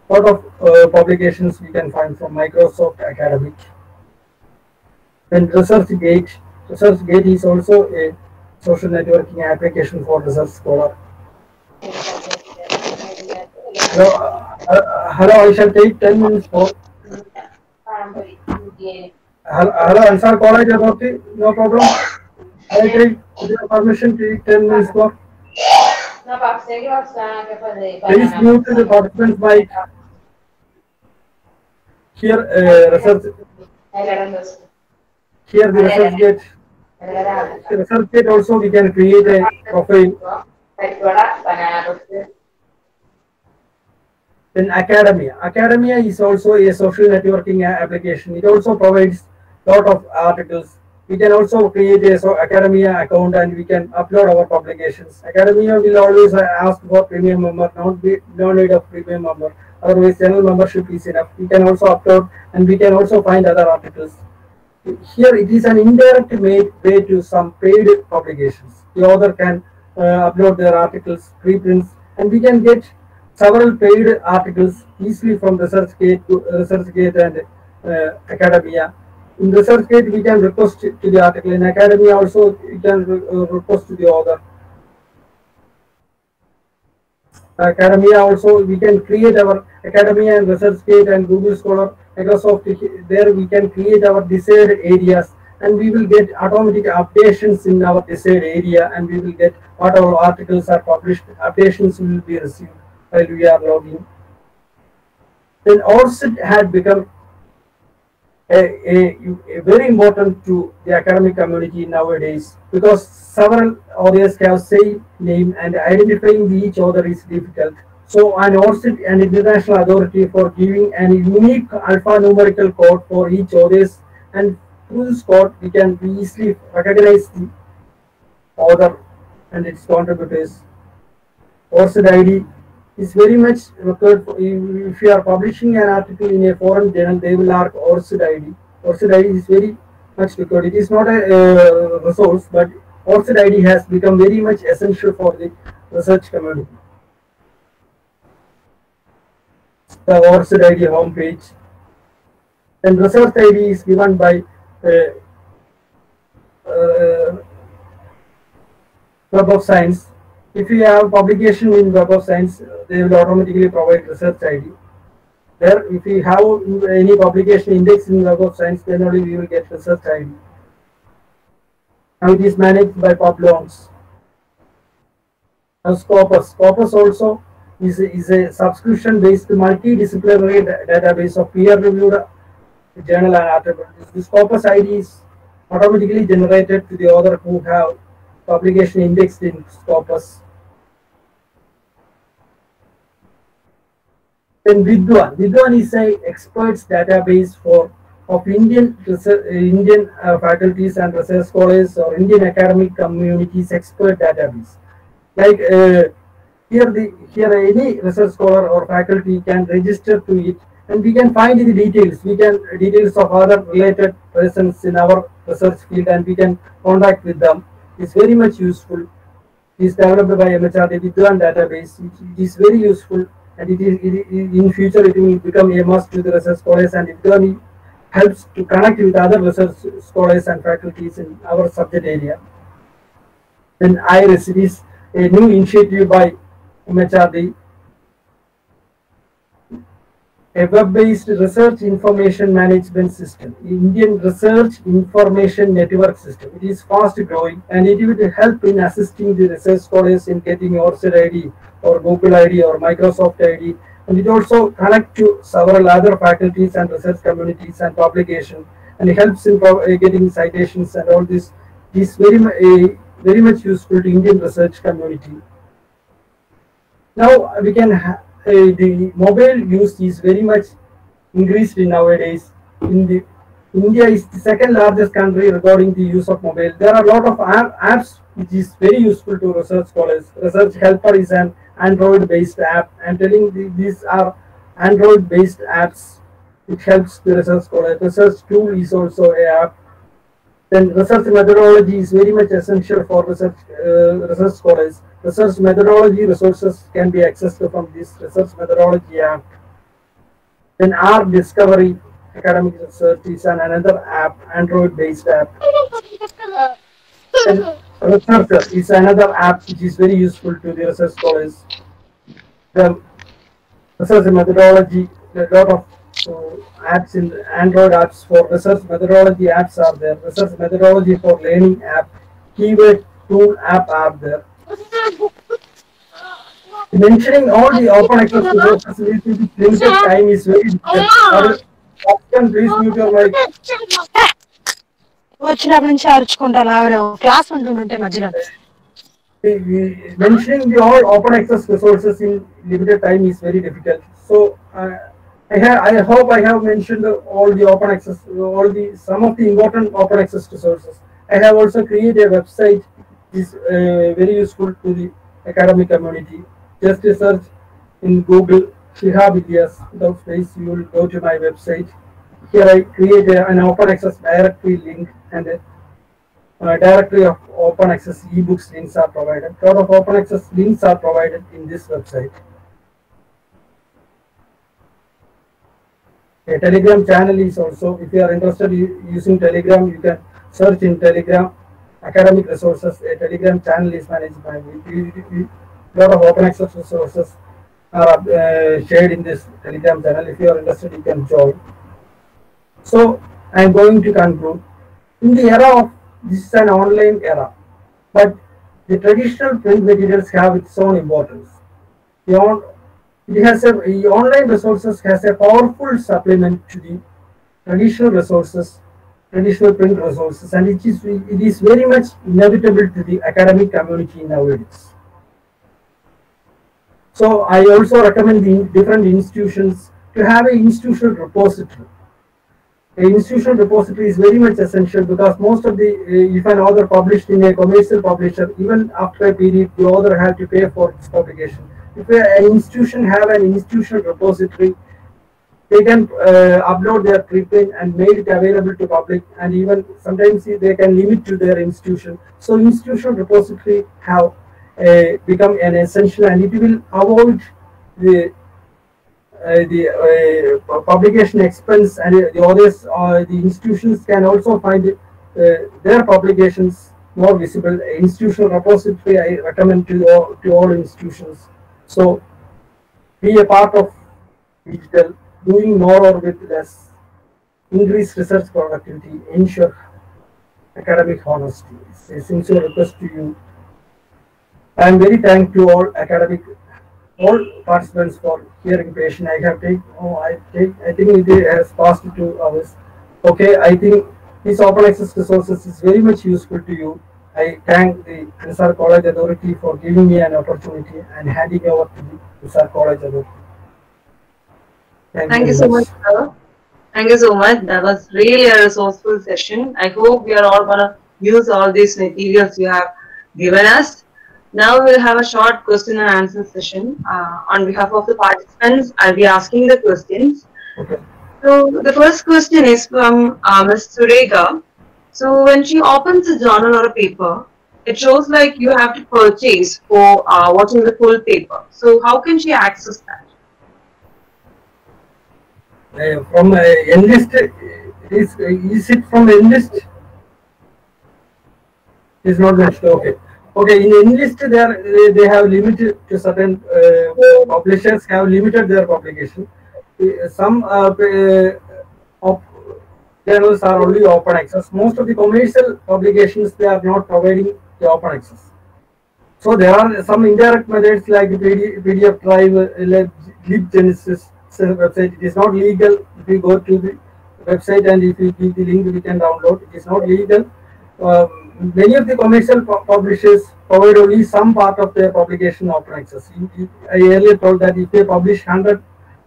Lot of publications we can find from Microsoft Academic. Then ResearchGate. ResearchGate is also a social networking application for Research Scholar. Hello, I shall take 10 minutes more. Hello, Ansar College about it? No problem. I take with your permission to take 10 minutes more. Please mute the participants mic. Here, here the ResearchGate. The ResearchGate also we can create a profile. Then Academia. Academia is also a social networking application. It also provides a lot of articles. We can also create a Academia account and we can upload our publications. Academia will always ask for premium member, no need of premium member. Otherwise, general membership is enough. We can also upload and we can also find other articles. Here it is an indirect way to some paid publications. The author can upload their articles, preprints, and we can get several paid articles easily from ResearchGate and Academia. In ResearchGate, we can request to the article. In Academia, also we can request to the author. Academia also we can create our Academia and ResearchGate and Google Scholar, Microsoft. There we can create our desired areas, and we will get automatic updations in our desired area, and we will get what our articles are published. Updations will be received while we are logging. Then ORCID had become a very important to the academic community nowadays, because several authors have same name and identifying each author is difficult. So an ORCID, an international authority for giving an unique alphanumerical code for each authors, and through this code we can easily recognize the author and its contributors. ORCID ID is very much required. If you are publishing an article in a foreign journal, they will ask ORCID ID. ORCID ID is very much required. It is not a resource, but ORCID ID has become very much essential for the research community. The ORCID ID homepage. And research ID is given by Web of Science. If you have publication in Web of Science, they will automatically provide research ID. There, if you have any publication index in Web of Science, then only we will get research ID. Now it is managed by Publons. Now Scopus. Scopus also is a subscription-based multidisciplinary database of peer-reviewed journal and articles. The Scopus ID is automatically generated to the author who have publication indexed in Scopus. Then Vidwan. Vidwan is an experts database for of Indian faculties and research scholars or Indian academic communities expert database. Like here any research scholar or faculty can register to it, and we can find the details. We can details of other related persons in our research field, and we can contact with them. It's very much useful. It is developed by MHRD Vidwan database. It is very useful, and in future it will become a must to the research scholars, and it really helps to connect with other research scholars and faculties in our subject area. Then IRIS, it is a new initiative by MHRD, a web-based research information management system, Indian Research Information Network System. It is fast growing, and it will help in assisting the research scholars in getting ORCID ID or Google ID or Microsoft ID, and it also connects to several other faculties and research communities and publication, and it helps in getting citations and all this. It is very much useful to Indian research community. Now we can the mobile use is very much increased nowadays. India is the second largest country regarding the use of mobile. There are a lot of apps which is very useful to research scholars. Research Helper is an Android-based app. I'm telling these are Android-based apps which helps the research scholar. Research Tool is also an app. Then research methodology is very much essential for research scholars. Research methodology resources can be accessed from this research methodology app. Then R Discovery Academic Research is another app, Android-based app. Then Researcher is another app which is very useful to the research scholars. The research methodology, a lot of apps in Android apps for research methodology apps are there. Research methodology for learning app, keyword tool app are there. Mentioning all the open access resources with limited time is very difficult. Can please mute your mic. వచ్చినప్పటి నుంచి అరుచుకుంటాను class ఉంటుంటే మధ్యలో Mentioning the all open access resources in limited time is very difficult. So I hope I have mentioned all the open access, some of the important open access resources. I have also created a website which is very useful to the academic community. Just search in Google Shihab Ilyas without space. You will go to my website. Here I create an open access directory link, and a directory of open access ebooks links are provided. A lot of open access links are provided in this website. A Telegram channel is also, if you are interested in using Telegram, you can search in Telegram academic resources. A Telegram channel is managed by me. A lot of open access resources are shared in this Telegram channel. If you are interested, you can join. So I am going to conclude. In the era of, this is an online era, but the traditional print materials have its own importance. The online resources has a powerful supplement to the traditional resources, traditional print resources, and it is very much inevitable to the academic community nowadays. So I also recommend the different institutions to have an institutional repository. An institutional repository is very much essential, because most of the, if an author published in a commercial publisher, even after a period, the author had to pay for this publication. If an institution have an institutional repository, they can upload their preprint and make it available to public, and even sometimes they can limit to their institution. So institutional repository have become an essential, and it will avoid the publication expense, and the authors, the institutions can also find their publications more visible. Institutional repository I recommend to all institutions. So be a part of digital, doing more or with less, increase research productivity, ensure academic honesty. It's a sincere request to you. I am very thankful to all participants for hearing patient. I think it has passed 2 hours. Okay, I think this open access resources is very much useful to you. I thank the Nisar College Authority for giving me an opportunity and handing over to the Nisar College Authority. Thank you so much, sir. Thank you so much. That was really a resourceful session. I hope we are all going to use all these materials you have given us. Now we'll have a short question and answer session. On behalf of the participants, I'll be asking the questions. Okay. So the first question is from Ms. Surega. So when she opens a journal or a paper, it shows like you have to purchase for watching the full paper. So how can she access that? From Enlist, is it from Enlist? Is not mentioned. Okay. Okay. In Enlist, they have limited to certain publishers have limited their publication. Some journals are only open access. Most of the commercial publications, they are not providing the open access. So there are some indirect methods like PDF Drive, LibGenesis website. It is not legal. If you go to the website and if you give the link, we can download. It is not legal. Many of the commercial publishers provide only some part of their publication open access. I earlier told that if they publish 100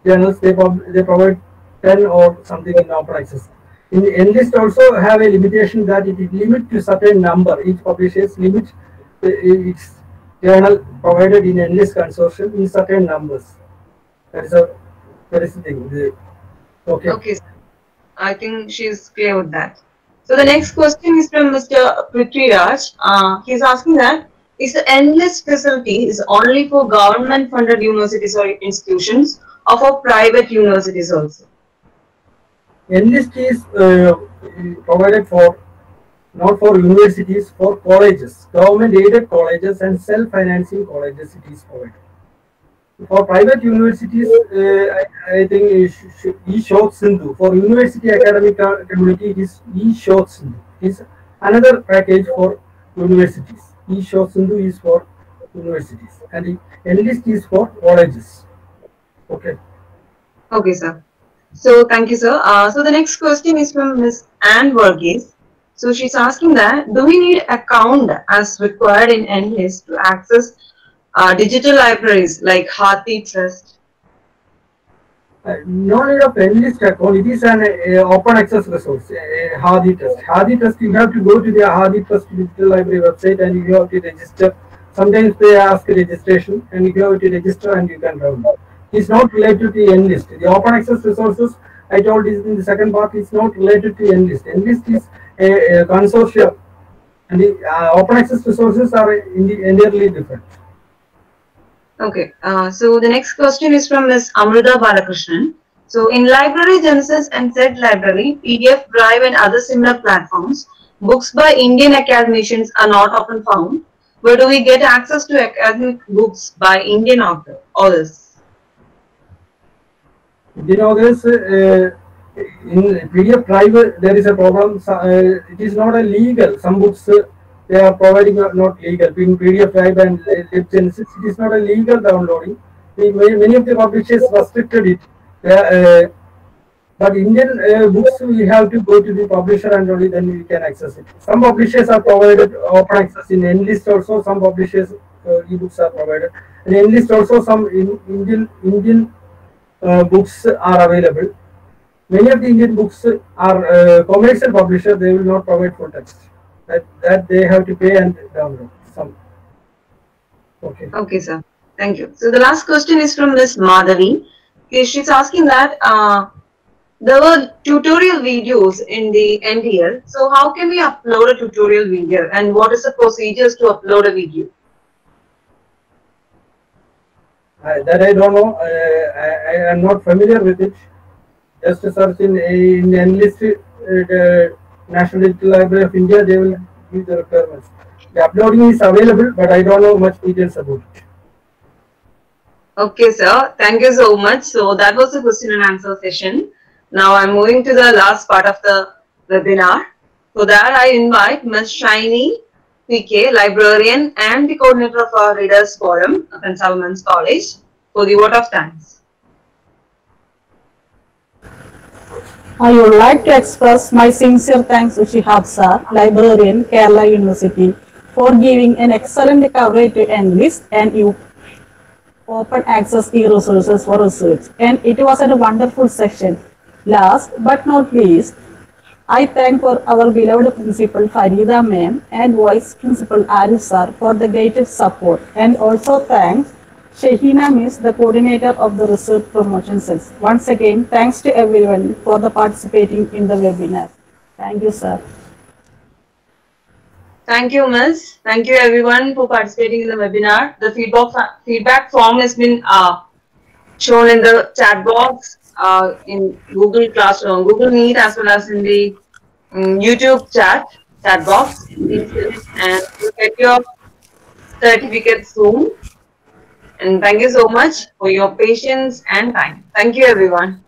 journals, they provide 10 or something in open access. In Enlist also have a limitation that it is limited to certain number. Each publishers limit its journal provided in Enlist consortium in certain numbers. That is the thing. Okay. Okay, I think she's clear with that. So the next question is from Mr. Prithviraj. He's asking that, is the Enlist facility is only for government funded universities or institutions or for private universities also? Enlist is provided for not for universities, for colleges, government aided colleges and self-financing colleges it is provided. For private universities, I think eShod Sindhu. For university academic community, it is eShod Sindhu. It is another package for universities. eShod Sindhu is for universities and Enlist is for colleges. Okay. Okay, sir. So thank you, sir. So the next question is from Ms. Anne Verghese. So she's asking that, do we need account as required in Enlist to access digital libraries like Hathi Trust? No need of Enlist account. It is an open access resource, Hathi Trust. Hathi Trust, you have to go to the Hathi Trust digital library website and you have to register. Sometimes they ask registration and you have to register and you can download. It's not related to Enlist. The open access resources, I told is in the second part, is not related to Enlist. Enlist is a consortium and the open access resources are entirely different. Okay, so the next question is from Ms. Amrita Balakrishnan. So in Library Genesis and said library, PDF Drive and other similar platforms, books by Indian academicians are not often found. Where do we get access to academic books by Indian authors? Indian authors, in PDF Drive, there is a problem. It is not a legal. Some books they are providing not legal. In PDF Drive and LibGenesis, it is not a legal downloading. Many of the publishers restricted it. But Indian books, we have to go to the publisher and only then we can access it. Some publishers are provided open access in Enlist also. Some publishers ebooks are provided. In Enlist also, some Indian books are available. Many of the Indian books are commercial publisher. They will not provide full text. That they have to pay and download some. Okay. Okay, sir. Thank you. So the last question is from Ms. Madhavi. She's asking that there were tutorial videos in the NDL. So how can we upload a tutorial video and what is the procedures to upload a video? That I don't know. I am not familiar with it. Just to search in Enlist National Digital Library of India, they will give the requirements. The uploading is available, but I don't know much details about it. Okay, sir. Thank you so much. So that was the question and answer session. Now I'm moving to the last part of the webinar. For that, I invite Ms. Shiny PK, librarian and the coordinator of our Readers Forum at St. Women's College, for the vote of thanks. I would like to express my sincere thanks to Shihab Sir, librarian, Kerala University, for giving an excellent coverage to Enlist and open access e-resources for research. And it was a wonderful session. Last but not least, I thank for our beloved Principal Farida Ma'am and Vice Principal Arif Sir for the greatest support, and also thanks Shahina Miss, the coordinator of the research promotion cells. Once again, thanks to everyone for the participating in the webinar. Thank you, sir. Thank you, Miss. Thank you, everyone, for participating in the webinar. The feedback form has been shown in the chat box in Google Classroom, Google Meet, as well as in the YouTube chat box. Please fill it and you'll get your certificate soon. And thank you so much for your patience and time. Thank you, everyone.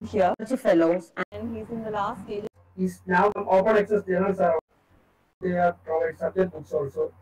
here, research fellows, and he's in the last stage. Is now open access journals are they are provide subject books also.